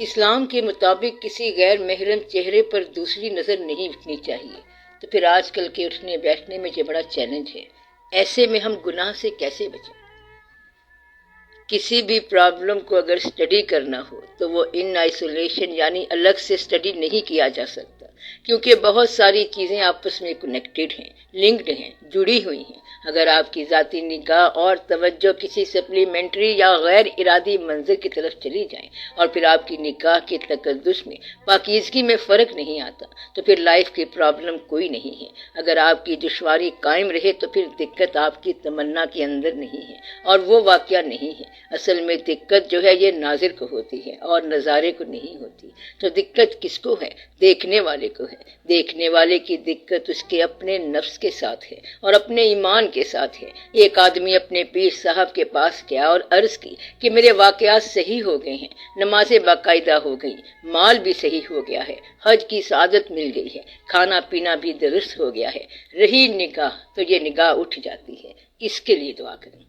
اسلام کے مطابق کسی غیر محرم چہرے پر دوسری نظر نہیں اٹھنی چاہیے، تو پھر آج کل کے اٹھنے بیٹھنے میں یہ بڑا چیلنج ہے۔ ایسے میں ہم گناہ سے کیسے بچیں؟ کسی بھی پرابلم کو اگر اسٹڈی کرنا ہو تو وہ ان آئسولیشن یعنی الگ سے اسٹڈی نہیں کیا جا سکتا، کیونکہ بہت ساری چیزیں آپس میں کنیکٹڈ ہیں، لنکڈ ہیں، جڑی ہوئی ہیں۔ اگر آپ کی ذاتی نگاہ اور توجہ کسی سپلیمنٹری یا غیر ارادی منظر کی طرف چلی جائیں اور پھر آپ کی نگاہ کے تقدس میں پاکیزگی میں فرق نہیں آتا، تو پھر لائف کی پرابلم کوئی نہیں ہے۔ اگر آپ کی دشواری قائم رہے تو پھر دقت آپ کی تمنا کے اندر نہیں ہے اور وہ واقعہ نہیں ہے۔ اصل میں دقت جو ہے یہ ناظر کو ہوتی ہے اور نظارے کو نہیں ہوتی۔ تو دقت کس کو ہے؟ دیکھنے والے کو ہے۔ دیکھنے والے کی دقت اس کے اپنے نفس کے ساتھ ہے اور اپنے ایمان کے ساتھ ہے۔ ایک آدمی اپنے پیر صاحب کے پاس گیا اور عرض کی کہ میرے واقعات صحیح ہو گئے ہیں، نمازیں باقاعدہ ہو گئی، مال بھی صحیح ہو گیا ہے، حج کی سعادت مل گئی ہے، کھانا پینا بھی درست ہو گیا ہے، رہی نگاہ تو یہ نگاہ اٹھ جاتی ہے، اس کے لیے دعا کریں۔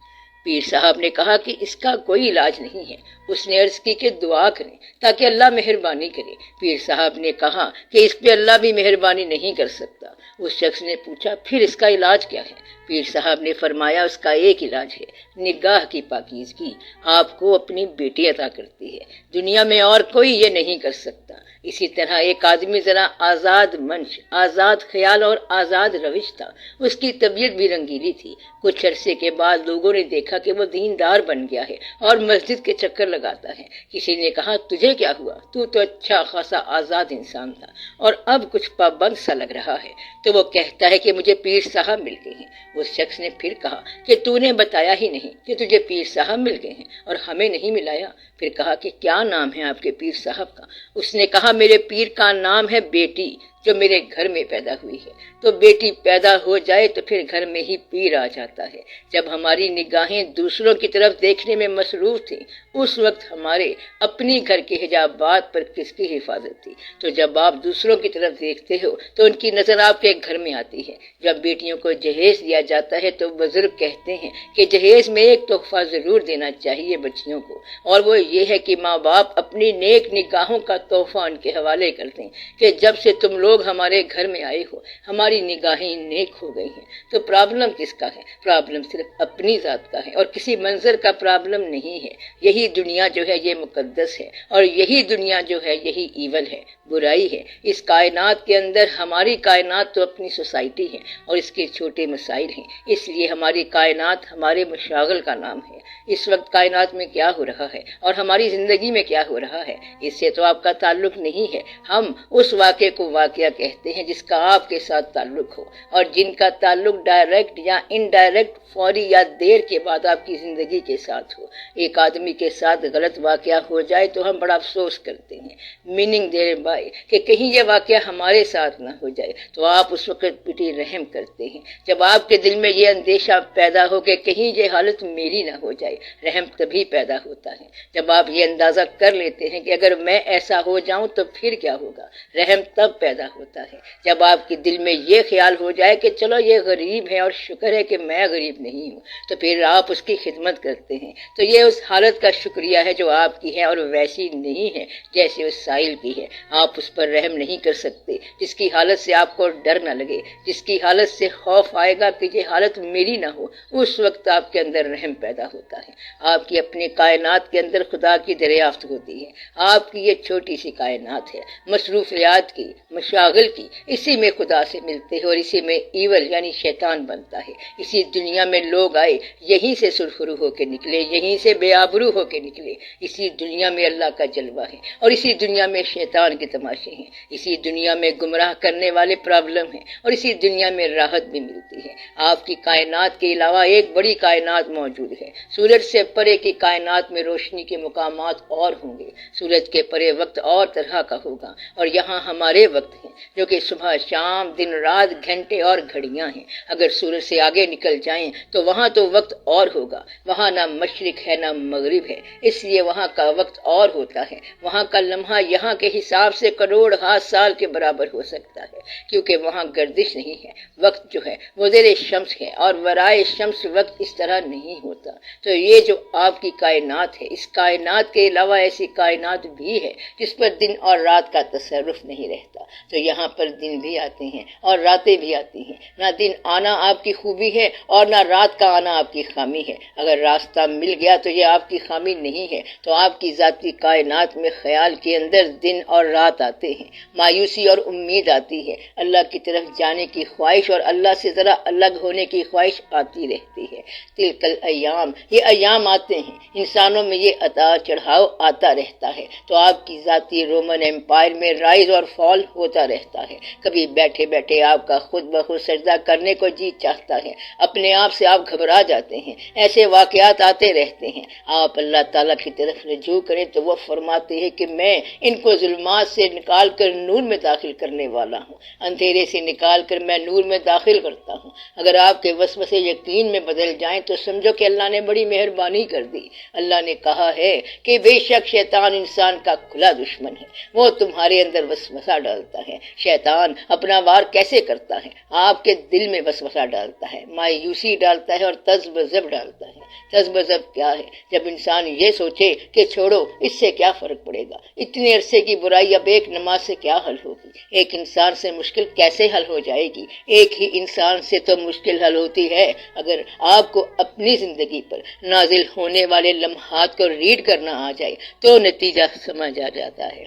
پیر صاحب نے کہا کہ اس کا کوئی علاج نہیں ہے۔ اس نے عرض کی کہ دعا کریں تاکہ اللہ مہربانی کرے۔ پیر صاحب نے کہا کہ اس پہ اللہ بھی مہربانی نہیں کر سکتا۔ اس شخص نے پوچھا پھر اس کا علاج کیا ہے؟ پیر صاحب نے فرمایا اس کا ایک علاج ہے، نگاہ کی پاکیزگی آپ کو اپنی بیٹی عطا کرتی ہے، دنیا میں اور کوئی یہ نہیں کر سکتا۔ اسی طرح ایک آدمی ذرا آزاد منش، آزاد خیال اور آزاد روش تھا، اس کی طبیعت بھی رنگیلی تھی۔ کچھ عرصے کے بعد لوگوں نے دیکھا کہ وہ دیندار بن گیا ہے اور مسجد کے چکر لگاتا ہے۔ کسی نے کہا تجھے کیا ہوا؟ تو اچھا خاصا آزاد انسان تھا اور اب کچھ پابند سا لگ رہا ہے۔ تو وہ کہتا ہے کہ مجھے پیر صاحب مل گئے ہیں۔ اس شخص نے پھر کہا کہ تو نے بتایا ہی نہیں کہ تجھے پیر صاحب مل گئے ہیں اور ہمیں نہیں ملایا۔ پھر کہا کہ کیا نام ہے آپ کے پیر صاحب کا؟ اس نے کہا میرے پیر کا نام ہے بیٹی، جو میرے گھر میں پیدا ہوئی ہے۔ تو بیٹی پیدا ہو جائے تو پھر گھر میں ہی پیر آ جاتا ہے۔ جب ہماری نگاہیں دوسروں کی طرف دیکھنے میں مصروف تھیں، اس وقت ہمارے اپنی گھر کے حجابات پر کس کی حفاظت تھی؟ تو جب آپ دوسروں کی طرف دیکھتے ہو تو ان کی نظر آپ کے گھر میں آتی ہے۔ جب بیٹیوں کو جہیز دیا جاتا ہے تو بزرگ کہتے ہیں کہ جہیز میں ایک تحفہ ضرور دینا چاہیے بچیوں کو، اور وہ یہ ہے کہ ماں باپ اپنی نیک نگاہوں کا تحفہ ان کے حوالے کر دیں کہ جب سے تم لوگ ہمارے گھر میں آئے ہو ہماری نگاہیں نیک ہو گئی ہیں۔ تو پرابلم کس کا ہے؟ پرابلم صرف اپنی ذات کا ہے اور کسی منظر کا پرابلم نہیں ہے۔ یہی دنیا جو ہے یہ مقدس ہے اور یہی دنیا جو ہے یہی ایول ہے، برائی ہے۔ اس کائنات کے اندر ہماری کائنات تو اپنی سوسائٹی ہے اور اس کے چھوٹے مسائل ہیں، اس لیے ہماری کائنات ہمارے مشاغل کا نام ہے۔ اس وقت کائنات میں کیا ہو رہا ہے اور ہماری زندگی میں کیا ہو رہا ہے، اس سے تو آپ کا تعلق نہیں ہے۔ ہم اس واقعے کو واقعہ کہتے ہیں جس کا آپ کے ساتھ تعلق ہو، اور جن کا تعلق ڈائریکٹ یا انڈائریکٹ، فوری یا دیر کے بعد آپ کی زندگی کے ساتھ ہو۔ ایک آدمی کے ساتھ غلط واقعہ ہو جائے تو ہم بڑا افسوس کرتے ہیں، میننگ دیر بائی کہ کہیں یہ واقعہ ہمارے ساتھ نہ ہو جائے، تو آپ اس وقت بڑی رحم کرتے ہیں۔ جب آپ کے دل میں یہ اندیشہ پیدا ہو کہ کہیں یہ حالت میری نہ ہو جائے، رحم تبھی پیدا ہوتا ہے جب آپ یہ اندازہ کر لیتے ہیں کہ اگر میں ایسا ہو جاؤں تو پھر کیا ہوگا۔ رحم تب پیدا ہوتا ہے جب آپ کے دل میں یہ خیال ہو جائے کہ چلو یہ غریب ہے اور شکر ہے کہ میں غریب نہیں ہوں، تو پھر آپ اس کی خدمت کرتے ہیں۔ تو یہ اس حالت کا شکریہ ہے جو آپ کی ہے اور ویسی نہیں ہے جیسے اس سائل کی ہے۔ آپ اس پر رحم نہیں کر سکتے جس کی حالت سے آپ کو ڈر نہ لگے، جس کی حالت سے خوف آئے گا کہ یہ حالت میری نہ ہو۔ اس وقت آپ کے اندر رحم پیدا ہوتا ہے۔ آپ کی اپنے کائنات کے اندر خدا کی دریافت ہوتی ہے۔ آپ کی یہ چھوٹی سی کائنات ہے، مصروفیات کی، مشاغل کی، اسی میں خدا سے ملتے ہیں اور اسی میں ایول یعنی شیطان بنتا ہے۔ اسی دنیا میں لوگ آئے، یہیں سے سرخرو ہو کے نکلے، یہیں سے بے آبرو ہو کے نکلے۔ اسی دنیا میں اللہ کا جلوہ ہے اور اسی دنیا میں شیطان کے تماشے ہیں، اسی دنیا میں گمراہ کرنے والے پرابلم ہیں اور اسی دنیا میں راحت بھی ملتی ہے۔ آپ کی کائنات کے علاوہ ایک بڑی کائنات موجود ہے۔ سورج سے پرے کی کائنات میں روشنی کے مقامات اور ہوں گے، سورج کے پرے وقت اور طرح کا ہوگا، اور یہاں ہمارے وقت ہیں جو کہ صبح شام، دن رات، گھنٹے اور گھڑیاں ہیں۔ اگر سورج سے آگے نکل جائیں تو وہاں تو وقت اور ہوگا، وہاں نہ مشرق ہے نہ مغرب ہے، اس لیے وہاں کا وقت اور ہوتا ہے۔ وہاں کا لمحہ یہاں کے حساب سے کروڑ ہا سال کے برابر ہو سکتا ہے، کیونکہ وہاں گردش نہیں ہے۔ وقت جو ہے وہ زیر شمس ہے اور ورائے شمس وقت اس طرح نہیں ہوتا۔ تو یہ جو آپ کی کائنات ہے، اس کائنات کے علاوہ ایسی کائنات بھی ہے جس پر دن اور رات کا تصرف نہیں رہتا، تو یہاں پر دن بھی آتے ہیں اور راتیں بھی آتی ہیں۔ نہ دن آنا آپ کی خوبی ہے اور نہ رات کا آنا آپ کی خامی ہے۔ اگر راستہ مل گیا تو یہ آپ کی خامی نہیں ہے، تو آپ کی ذاتی کائنات میں خیال کے اندر دن اور رات آتے ہیں، مایوسی اور امید آتی ہے، اللہ کی طرف جانے کی خواہش اور اللہ سے ذرا الگ ہونے کی خواہش آتی رہتی ہے۔ تلکل ایام، یہ ایام آتے ہیں، انسانوں میں یہ اتار چڑھاؤ آتا رہتا ہے، تو آپ کی ذاتی رومن ایمپائر میں رائز اور فال ہوتا رہتا ہے۔ کبھی بیٹھے بیٹھے آپ کا خود بخود سجدہ کرنے کو جی چاہتا ہے، اپنے آپ سے آپ گھبرا جاتے ہیں، ایسے واقعات آتے رہتے ہیں۔ آپ اللہ تعالیٰ کی طرف رجوع کریں تو وہ فرماتے ہیں کہ میں ان کو ظلمات سے نکال کر نور میں داخل کرنے والا ہوں، اندھیرے سے نکال کر میں نور میں داخل کرتا ہوں۔ اگر آپ کے وسوسے یقین میں بدل جائیں تو سمجھو کہ اللہ نے بڑی مہربانی کر دی۔ اللہ نے کہا ہے کہ بے شک شیطان انسان کا کھلا دشمن ہے، وہ تمہارے اندر وسوسہ ڈالتا ہے۔ شیطان اپنا وار کیسے کرتا ہے؟ آپ کے دل میں وسوسہ ڈالتا ہے، مایوسی ڈالتا ہے اور تذب ذب ڈالتا ہے۔ تذب ذب کیا ہے؟ جب انسان یہ سوچے کہ چھوڑو، اس سے کیا فرق پڑے گا، اتنے عرصے کی برائی اب ایک نماز سے کیا حل ہوگی، ایک انسان سے مشکل کیسے حل ہو جائے گی؟ ایک ہی انسان سے تو مشکل حل ہوتی ہے۔ اگر آپ کو اپنی زندگی پر نازل ہونے والے لمحات کو ریڈ کرنا آ جائے تو نتیجہ سمجھ آ جاتا ہے۔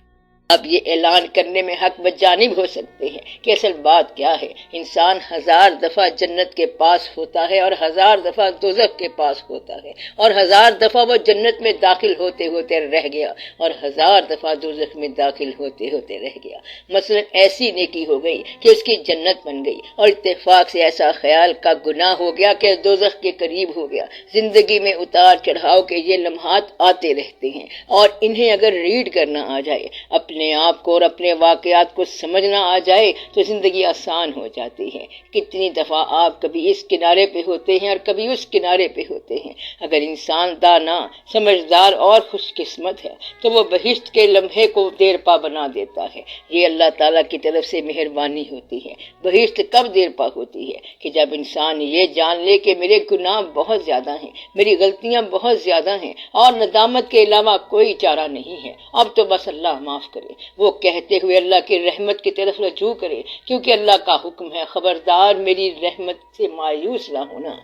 اب یہ اعلان کرنے میں حق بجانب ہو سکتے ہیں کہ اصل بات کیا ہے۔ انسان 1000 دفعہ جنت کے پاس ہوتا ہے اور 1000 دفعہ دوزخ کے پاس ہوتا ہے، اور 1000 دفعہ وہ جنت میں داخل ہوتے ہوتے رہ گیا اور 1000 دفعہ دوزخ میں داخل ہوتے ہوتے رہ گیا۔ مثلا ایسی نیکی ہو گئی کہ اس کی جنت بن گئی، اور اتفاق سے ایسا خیال کا گناہ ہو گیا کہ دوزخ کے قریب ہو گیا۔ زندگی میں اتار چڑھاؤ کے یہ لمحات آتے رہتے ہیں، اور انہیں اگر ریڈ کرنا آ جائے، اپنے آپ کو اور اپنے واقعات کو سمجھنا آ جائے تو زندگی آسان ہو جاتی ہے۔ کتنی دفعہ آپ کبھی اس کنارے پہ ہوتے ہیں اور کبھی اس کنارے پہ ہوتے ہیں۔ اگر انسان دانا، سمجھدار اور خوش قسمت ہے تو وہ بہشت کے لمحے کو دیر پا بنا دیتا ہے۔ یہ اللہ تعالیٰ کی طرف سے مہربانی ہوتی ہے۔ بہشت کب دیر پا ہوتی ہے؟ کہ جب انسان یہ جان لے کہ میرے گناہ بہت زیادہ ہیں، میری غلطیاں بہت زیادہ ہیں، اور ندامت کے علاوہ کوئی چارہ نہیں ہے، اب تو بس اللہ معاف کرے۔ وہ کہتے ہوئے اللہ کی رحمت کی طرف رجوع کرے، کیونکہ اللہ کا حکم ہے خبردار میری رحمت سے مایوس نہ ہونا،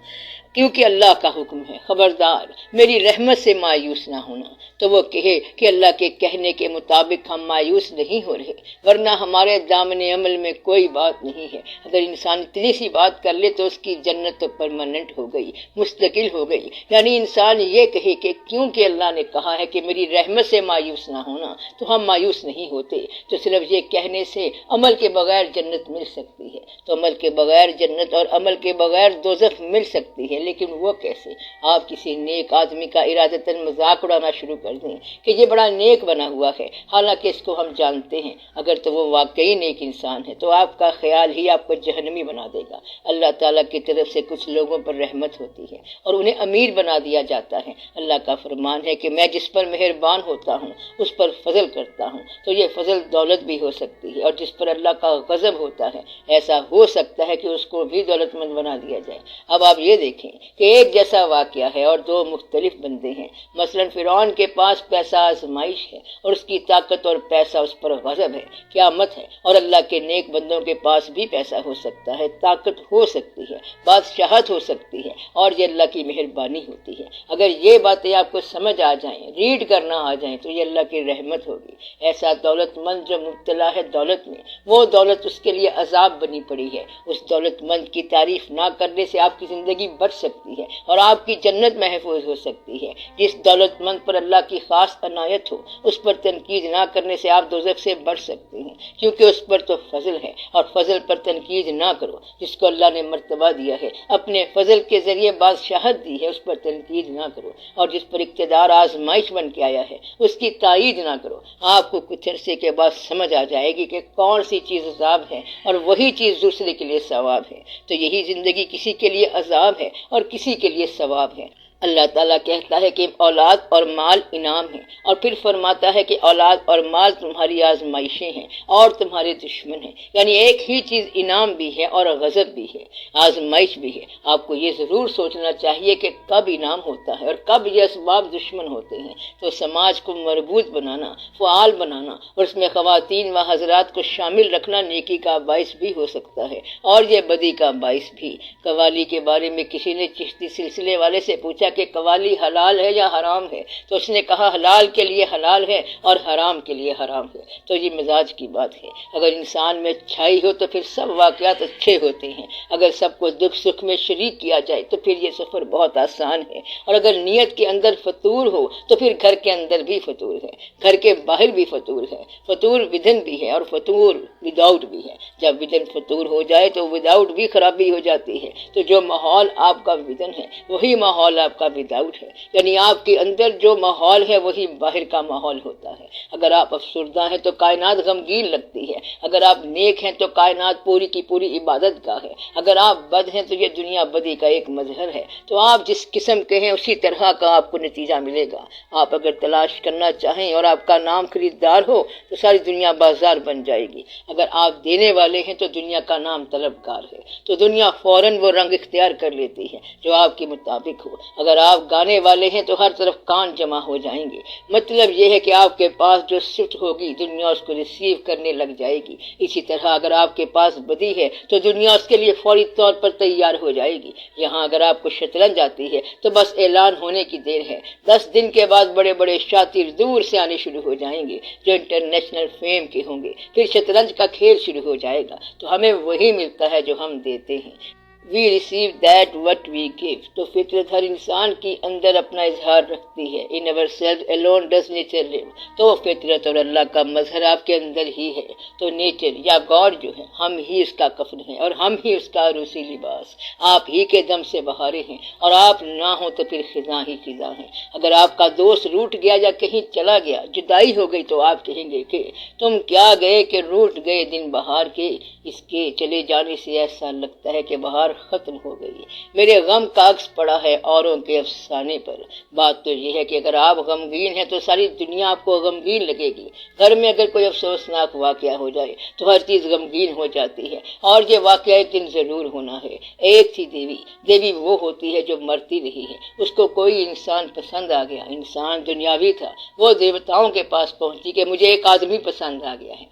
کیونکہ اللہ کا حکم ہے خبردار میری رحمت سے مایوس نہ ہونا۔ تو وہ کہے کہ اللہ کے کہنے کے مطابق ہم مایوس نہیں ہو رہے، ورنہ ہمارے دامن عمل میں کوئی بات نہیں ہے۔ اگر انسان اتنی سی بات کر لے تو اس کی جنت تو پرماننٹ ہو گئی، مستقل ہو گئی۔ یعنی انسان یہ کہے کہ کیونکہ اللہ نے کہا ہے کہ میری رحمت سے مایوس نہ ہونا تو ہم مایوس نہیں ہوتے، تو صرف یہ کہنے سے عمل کے بغیر جنت مل سکتی ہے، تو عمل کے بغیر جنت اور عمل کے بغیر دوزخ مل سکتی ہے، لیکن وہ کیسے؟ آپ کسی نیک آدمی کا ارادتاً مذاق اڑانا شروع کر دیں کہ یہ بڑا نیک بنا ہوا ہے، حالانکہ اس کو ہم جانتے ہیں اگر تو وہ واقعی نیک انسان ہے تو آپ کا خیال ہی آپ کو جہنمی بنا دے گا۔ اللہ تعالیٰ کی طرف سے کچھ لوگوں پر رحمت ہوتی ہے اور انہیں امیر بنا دیا جاتا ہے۔ اللہ کا فرمان ہے کہ میں جس پر مہربان ہوتا ہوں اس پر فضل کرتا ہوں، تو یہ فضل دولت بھی ہو سکتی ہے، اور جس پر اللہ کا غضب ہوتا ہے ایسا ہو سکتا ہے کہ اس کو بھی دولت مند بنا دیا جائے۔ اب آپ یہ دیکھیں کہ ایک جیسا واقعہ ہے اور دو مختلف بندے ہیں۔ مثلا فرعون کے پاس پیسہ آزمائش ہے اور اس کی طاقت اور پیسہ اس پر غضب ہے، قیامت ہے، اور اللہ کے نیک بندوں کے پاس بھی پیسہ ہو سکتا ہے، طاقت ہو سکتی ہے، بادشاہت ہو سکتی ہے، اور یہ اللہ کی مہربانی ہوتی ہے۔ اگر یہ باتیں آپ کو سمجھ آ جائیں، ریڈ کرنا آ جائیں، تو یہ اللہ کی رحمت ہوگی۔ ایسا دولت مند جو مبتلا ہے دولت میں، وہ دولت اس کے لیے عذاب بنی پڑی ہے۔ اس دولت مند کی تعریف نہ کرنے سے آپ کی زندگی بچ سکتی ہے اور آپ کی جنت محفوظ ہو سکتی ہے۔ جس دولت مند پر اللہ کی خاص عنایت ہو اس پر تنقید نہ کرنے سے آپ دوزخ سے بچ سکتے ہیں، کیونکہ اس پر تو فضل ہے، اور فضل پر تنقید نہ کرو۔ جس کو اللہ نے مرتبہ دیا ہے، اپنے فضل کے ذریعے بادشاہت دی ہے، اس پر تنقید نہ کرو، اور جس پر اقتدار آزمائش بن کے آیا ہے اس کی تائید نہ کرو۔ آپ کو کچھ عرصے کے بعد سمجھ آ جائے گی کہ کون سی چیز عذاب ہے اور وہی چیز دوسرے کے لیے ثواب ہے۔ تو یہی زندگی کسی کے لیے عذاب ہے اور کسی کے لیے ثواب ہے۔ اللہ تعالیٰ کہتا ہے کہ اولاد اور مال انعام ہیں، اور پھر فرماتا ہے کہ اولاد اور مال تمہاری آزمائشیں ہیں اور تمہارے دشمن ہیں، یعنی ایک ہی چیز انعام بھی ہے اور غضب بھی ہے، آزمائش بھی ہے۔ آپ کو یہ ضرور سوچنا چاہیے کہ کب انعام ہوتا ہے اور کب یہ اسباب دشمن ہوتے ہیں۔ تو سماج کو مربوط بنانا، فعال بنانا اور اس میں خواتین و حضرات کو شامل رکھنا نیکی کا باعث بھی ہو سکتا ہے اور یہ بدی کا باعث بھی۔ قوالی کے بارے میں کسی نے چشتی سلسلے والے سے پوچھا کہ قوالی حلال ہے یا حرام ہے، تو اس نے کہا حلال کے لیے حلال ہے اور حرام کے لیے حرام ہے۔ تو یہ مزاج کی بات ہے، اگر انسان میں اچھائی ہو تو پھر سب واقعات اچھے ہوتے ہیں، اگر سب کو دکھ سکھ میں شریک کیا جائے تو پھر یہ سفر بہت آسان ہے، اور اگر نیت کے اندر فطور ہو تو پھر گھر کے اندر بھی فطور ہے، گھر کے باہر بھی فطور ہے۔ فطور ودن بھی ہے اور فطور وداؤٹ بھی ہے۔ جب ودن فطور ہو جائے تو وداؤٹ بھی خرابی ہو جاتی ہے۔ تو جو ماحول آپ کا ودن ہے وہی ماحول آپ کا وداؤٹ ہے، یعنی آپ کے اندر جو ماحول ہے وہی باہر کا ماحول ہوتا ہے۔ اگر آپ افسردہ ہیں تو کائنات غمگین لگتی ہے، اگر آپ نیک ہیں تو کائنات پوری کی پوری عبادت گاہ ہے، اگر آپ بد ہیں تو یہ دنیا بدی کا ایک مظہر ہے۔ تو آپ جس قسم کے ہیں اسی طرح کا آپ کو نتیجہ ملے گا۔ آپ اگر تلاش کرنا چاہیں اور آپ کا نام خریدار ہو تو ساری دنیا بازار بن جائے گی، اگر آپ دینے والے ہیں تو دنیا کا نام طلبگار ہے، تو دنیا فوراً وہ رنگ اختیار کر لیتی ہے جو آپ کے مطابق ہو۔ اگر آپ گانے والے ہیں تو ہر طرف کان جمع ہو جائیں گے، مطلب یہ ہے کہ آپ کے پاس جو صفت ہوگی دنیا اس کو ریسیو کرنے لگ جائے گی۔ اسی طرح اگر آپ کے پاس بدی ہے تو دنیا اس کے لیے فوری طور پر تیار ہو جائے گی۔ یہاں اگر آپ کو شطرنج آتی ہے تو بس اعلان ہونے کی دیر ہے، 10 دن کے بعد بڑے بڑے شاطر دور سے آنے شروع ہو جائیں گے جو انٹرنیشنل فیم کے ہوں گے، پھر شطرنج کا کھیل شروع ہو جائے گا۔ تو ہمیں وہی ملتا ہے جو ہم دیتے ہیں۔ We receive that what we give۔ تو فطرت ہر انسان کی اندر اپنا اظہار رکھتی ہے۔ In ourselves alone does nature live۔ تو فطرت اور اللہ کا مظہر آپ کے اندر ہی ہے۔ تو نیچر یا گاڈ جو ہے ہم ہی اس کا کفن ہے اور ہم ہی اس کا عروسی لباس۔ آپ ہی کے دم سے بہاریں ہیں اور آپ نہ ہوں تو پھر خزاں ہی خزاں ہیں۔ اگر آپ کا دوست روٹ گیا یا کہیں چلا گیا، جدائی ہو گئی، تو آپ کہیں گے کہ تم کیا گئے کہ روٹ گئے دن بہار کے، اس کے چلے جانے سے ایسا لگتا ہے کہ بہار ختم ہو گئی۔ میرے غم کا عکس پڑا ہے اوروں کے افسانے پر۔ بات تو یہ ہے کہ اگر آپ غمگین ہیں تو ساری دنیا آپ کو غمگین لگے گی۔ گھر میں اگر کوئی افسوسناک واقعہ ہو جائے تو ہر چیز غمگین ہو جاتی ہے، اور یہ واقعہ ایک دن ضرور ہونا ہے۔ ایک تھی دیوی، دیوی وہ ہوتی ہے جو مرتی رہی ہے، اس کو کوئی انسان پسند آ گیا، انسان دنیاوی تھا، وہ دیوتاؤں کے پاس پہنچی کہ مجھے ایک آدمی پسند آ گیا ہے،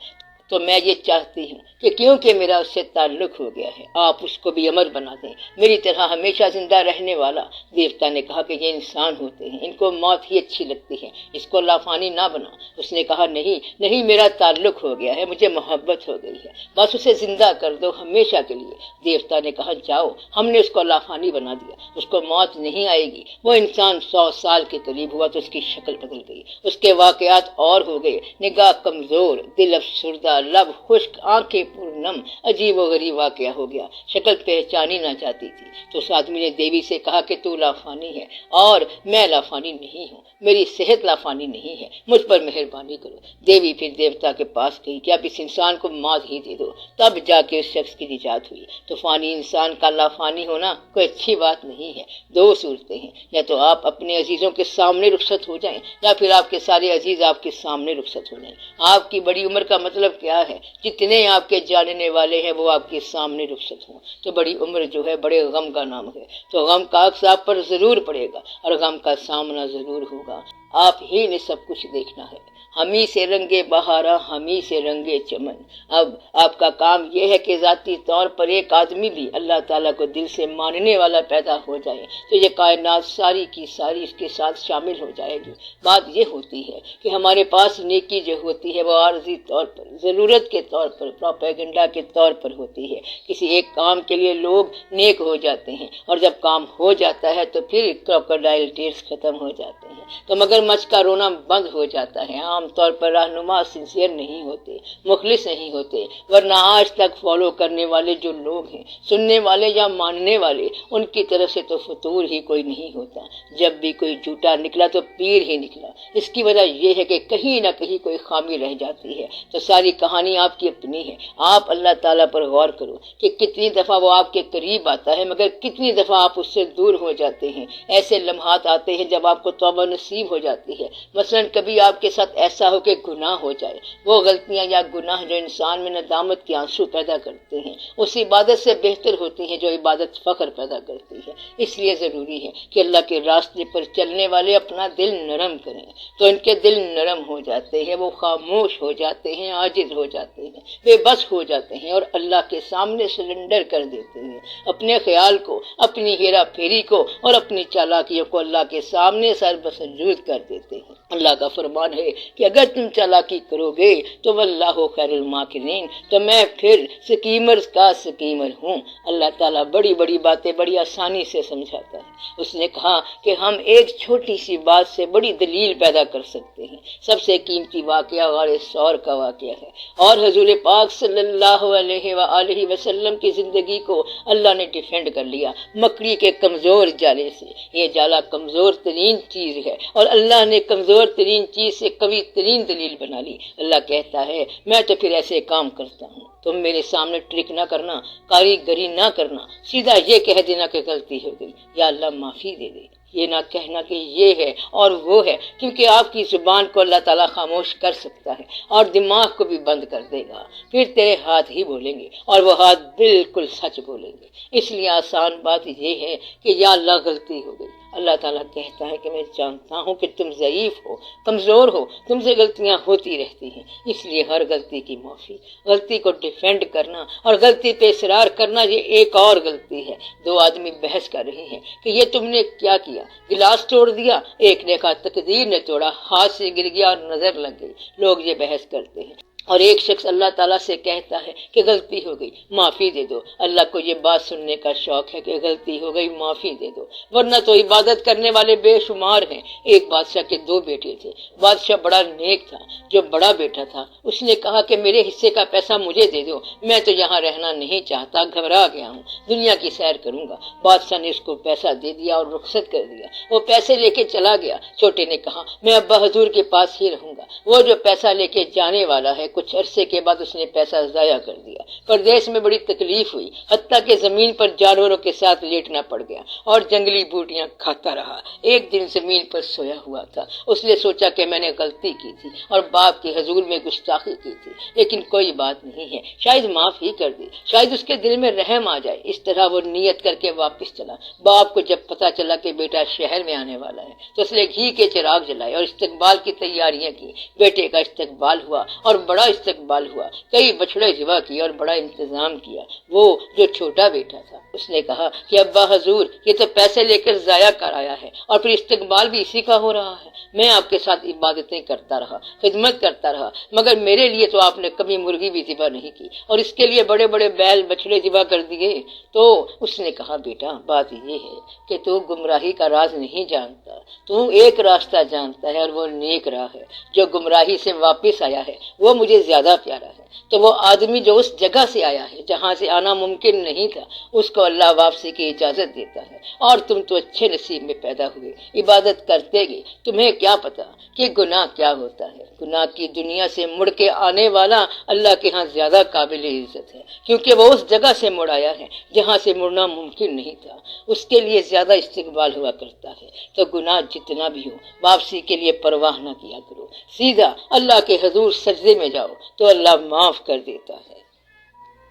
تو میں یہ چاہتی ہوں کہ کیونکہ میرا اس سے تعلق ہو گیا ہے آپ اس کو بھی امر بنا دیں، میری طرح ہمیشہ زندہ رہنے والا۔ دیوتا نے کہا کہ یہ انسان ہوتے ہیں، ان کو موت ہی اچھی لگتی ہے، اس کو لافانی نہ بنا۔ اس نے کہا نہیں نہیں، میرا تعلق ہو گیا ہے، مجھے محبت ہو گئی ہے، بس اسے زندہ کر دو ہمیشہ کے لیے۔ دیوتا نے کہا جاؤ، ہم نے اس کو لافانی بنا دیا، اس کو موت نہیں آئے گی۔ وہ انسان 100 سال کے قریب ہوا تو اس کی شکل بدل گئی، اس کے واقعات اور ہو گئے، نگاہ کمزور، دل افسردہ، لب خشک، آنکھیں پرنم، عجیب و غریب واقعہ ہو گیا، شکل پہچانی نہ جاتی تھی۔ تو اس آدمی نے دیوی سے کہا کہ تو لافانی ہے اور میں لافانی نہیں ہوں، میری صحت لافانی نہیں ہے، مجھ پر مہربانی کرو۔ دیوی پھر دیوتا کے پاس گئی کہ اب اس انسان کو موت ہی دے دو، تب جا کے اس شخص کی نجات ہوئی۔ تو فانی انسان کا لافانی ہونا کوئی اچھی بات نہیں ہے۔ دو صورتیں ہیں، یا تو آپ اپنے عزیزوں کے سامنے رخصت ہو جائیں یا پھر آپ کے سارے عزیز آپ کے سامنے رخصت ہو جائیں۔ آپ کی بڑی عمر کا مطلب کیا ہے؟ جتنے آپ کے جاننے والے ہیں وہ آپ کے سامنے رخصت ہوں۔ تو بڑی عمر جو ہے بڑے غم کا نام ہے، تو غم کا عکس آپ پر ضرور پڑے گا اور غم کا سامنا ضرور ہوگا۔ آپ ہی نے سب کچھ دیکھنا ہے، ہم ہی سے رنگے بہارا، ہم ہی سے رنگے چمن۔ اب آپ کا کام یہ ہے کہ ذاتی طور پر ایک آدمی بھی اللہ تعالیٰ کو دل سے ماننے والا پیدا ہو جائے تو یہ کائنات ساری کی ساری اس کے ساتھ شامل ہو جائے گی۔ بات یہ ہوتی ہے کہ ہمارے پاس نیکی جو ہوتی ہے وہ عارضی طور پر، ضرورت کے طور پر، پروپیگنڈا کے طور پر ہوتی ہے۔ کسی ایک کام کے لیے لوگ نیک ہو جاتے ہیں اور جب کام ہو جاتا ہے تو پھر کراکوڈائل ٹیئرز ختم ہو جاتے ہیں۔ تو مگر مگر مچ کا رونا بند ہو جاتا ہے۔ عام طور پر رہنما سنسیئر نہیں ہوتے، مخلص نہیں ہوتے، ورنہ آج تک فالو کرنے والے جو لوگ ہیں، سننے والے یا ماننے والے، ان کی طرف سے تو فطور ہی کوئی نہیں ہوتا۔ جب بھی کوئی جھوٹا نکلا تو پیر ہی نکلا۔ اس کی وجہ یہ ہے کہ کہیں نہ کہیں کوئی خامی رہ جاتی ہے، تو ساری کہانی آپ کی اپنی ہے۔ آپ اللہ تعالیٰ پر غور کرو کہ کتنی دفعہ وہ آپ کے قریب آتا ہے، مگر کتنی دفعہ آپ اس سے دور ہو جاتے ہیں۔ ایسے لمحات آتے ہیں جب آپ کو توبہ نصیب ہو جاتی ہے۔ مثلا کبھی آپ کے ساتھ ایسا ہو کہ گناہ ہو جائے، وہ غلطیاں یا گناہ جو انسان میں ندامت کے آنسو پیدا کرتے ہیں، اس عبادت سے بہتر ہوتی ہیں جو عبادت فخر پیدا کرتی ہے۔ اس لیے ضروری ہے کہ اللہ کے راستے پر چلنے والے اپنا دل نرم کریں، تو ان کے دل نرم ہو جاتے ہیں، وہ خاموش ہو جاتے ہیں، عاجز ہو جاتے ہیں، بے بس ہو جاتے ہیں، اور اللہ کے سامنے سرنڈر کر دیتے ہیں۔ اپنے خیال کو، اپنی ہیرا پھیری کو اور اپنی چالاکیوں کو اللہ کے سامنے سر بسجود کر دیتے ہیں۔ اللہ کا فرمان ہے کہ اگر تم چالاکی کرو گے تو واللہ خیر الماکرین، تو میں پھر سکیمرز کا سکیمر ہوں۔ اللہ تعالیٰ بڑی بڑی باتیں بڑی آسانی سے سمجھاتا ہے۔ اس نے کہا کہ ہم ایک چھوٹی سی بات سے بڑی دلیل پیدا کر سکتے ہیں۔ سب سے قیمتی واقعہ غار ثور کا واقعہ ہے، اور حضور پاک صلی اللہ علیہ وآلہ وسلم کی زندگی کو اللہ نے ڈیفینڈ کر لیا مکڑی کے کمزور جالے سے۔ یہ جالا کمزور ترین چیز ہے، اور اللہ نے کمزور ترین چیز سے قوی ترین دلیل بنا لی۔ اللہ کہتا ہے میں تو پھر ایسے کام کرتا ہوں، تم میرے سامنے ٹرک نہ کرنا، کاریگری نہ کرنا، سیدھا یہ کہہ دینا کہ غلطی ہو گئی، یا اللہ معافی دے دے۔ یہ نہ کہنا کہ یہ ہے اور وہ ہے، کیونکہ آپ کی زبان کو اللہ تعالیٰ خاموش کر سکتا ہے اور دماغ کو بھی بند کر دے گا۔ پھر تیرے ہاتھ ہی بولیں گے، اور وہ ہاتھ بالکل سچ بولیں گے۔ اس لیے آسان بات یہ ہے کہ یا اللہ غلطی ہو گئی۔ اللہ تعالیٰ کہتا ہے کہ میں جانتا ہوں کہ تم ضعیف ہو، کمزور ہو، تم سے غلطیاں ہوتی رہتی ہیں، اس لیے ہر غلطی کی معافی۔ غلطی کو ڈیفینڈ کرنا اور غلطی پہ اصرار کرنا، یہ ایک اور غلطی ہے۔ دو آدمی بحث کر رہے ہیں کہ یہ تم نے کیا کیا، گلاس توڑ دیا، ایک نے کہا تقدیر نے توڑا، ہاتھ سے گر گیا اور نظر لگ گئی۔ لوگ یہ بحث کرتے ہیں، اور ایک شخص اللہ تعالیٰ سے کہتا ہے کہ غلطی ہو گئی، معافی دے دو۔ اللہ کو یہ بات سننے کا شوق ہے کہ غلطی ہو گئی، معافی دے دو، ورنہ تو عبادت کرنے والے بے شمار ہیں۔ ایک بادشاہ کے دو بیٹے تھے۔ بادشاہ بڑا نیک تھا۔ جو بڑا بیٹا تھا اس نے کہا کہ میرے حصے کا پیسہ مجھے دے دو، میں تو یہاں رہنا نہیں چاہتا، گھبرا گیا ہوں، دنیا کی سیر کروں گا۔ بادشاہ نے اس کو پیسہ دے دیا اور رخصت کر دیا۔ وہ پیسے لے کے چلا گیا۔ چھوٹے نے کہا میں ابا حضور کے پاس ہی رہوں گا۔ وہ جو پیسہ لے کے جانے والا ہے، کچھ عرصے کے بعد اس نے پیسہ ضائع کر دیا۔ پردیس میں بڑی تکلیف ہوئی، حتیٰ کہ زمین پر جانوروں کے ساتھ لیٹنا پڑ گیا اور جنگلی بوٹیاں کھاتا رہا۔ ایک دن زمین پر سویا ہوا تھا۔ اس نے سوچا کہ میں نے غلطی کی تھی اور باپ کے حضور میں گستاخی کی تھی، لیکن کوئی بات نہیں ہے، شاید معاف ہی کر دے، شاید اس کے دل میں رحم آ جائے۔ اس طرح وہ نیت کر کے واپس چلا۔ باپ کو جب پتا چلا کہ بیٹا شہر میں آنے والا ہے تو اس نے گھی کے چراغ جلائے اور استقبال کی تیاریاں کی۔ بیٹے کا استقبال ہوا اور بڑا استقبال ہوا، کئی بچڑے ذبح کیے اور بڑا انتظام کیا۔ وہ جو چھوٹا بیٹا تھا اس نے کہا کہ ابا حضور یہ تو پیسے لے کر ضائع کر آیا ہے اور پھر استقبال بھی اسی کا ہو رہا ہے۔ میں آپ کے ساتھ عبادتیں کرتا رہا، خدمت کرتا رہا، مگر میرے لیے تو آپ نے کبھی مرغی بھی ذبح نہیں کی، اور اس کے لیے بڑے بڑے بیل بچڑے ذبح کر دیے۔ تو اس نے کہا بیٹا بات یہ ہے کہ تو گمراہی کا راز نہیں جانتا، تو ایک راستہ جانتا ہے اور وہ نیک راہ ہے۔ جو گمراہی سے واپس آیا ہے وہ مجھے زیادہ پیارا ہے۔ تو وہ آدمی جو اس جگہ سے آیا ہے جہاں سے آنا ممکن نہیں تھا، اس کو اللہ واپسی کی اجازت دیتا ہے۔ اور تم تو اچھے نصیب میں پیدا ہوئے، عبادت کرتے گئے، تمہیں کیا پتا کہ گناہ کیا ہوتا ہے۔ گناہ کی دنیا سے مڑ کے آنے والا اللہ کے ہاں زیادہ قابل عزت ہے، کیونکہ وہ اس جگہ سے مڑ آیا ہے جہاں سے مڑنا ممکن نہیں تھا۔ اس کے لیے زیادہ استقبال ہوا کرتا ہے۔ تو گناہ جتنا بھی ہو، واپسی کے لیے پرواہ نہ کیا کرو، سیدھا اللہ کے حضور سجدے میں جاؤ تو اللہ معاف کر دیتا ہے۔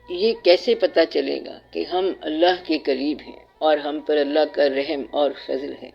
یہ کیسے پتہ چلے گا کہ ہم اللہ کے قریب ہیں اور ہم پر اللہ کا رحم اور فضل ہے؟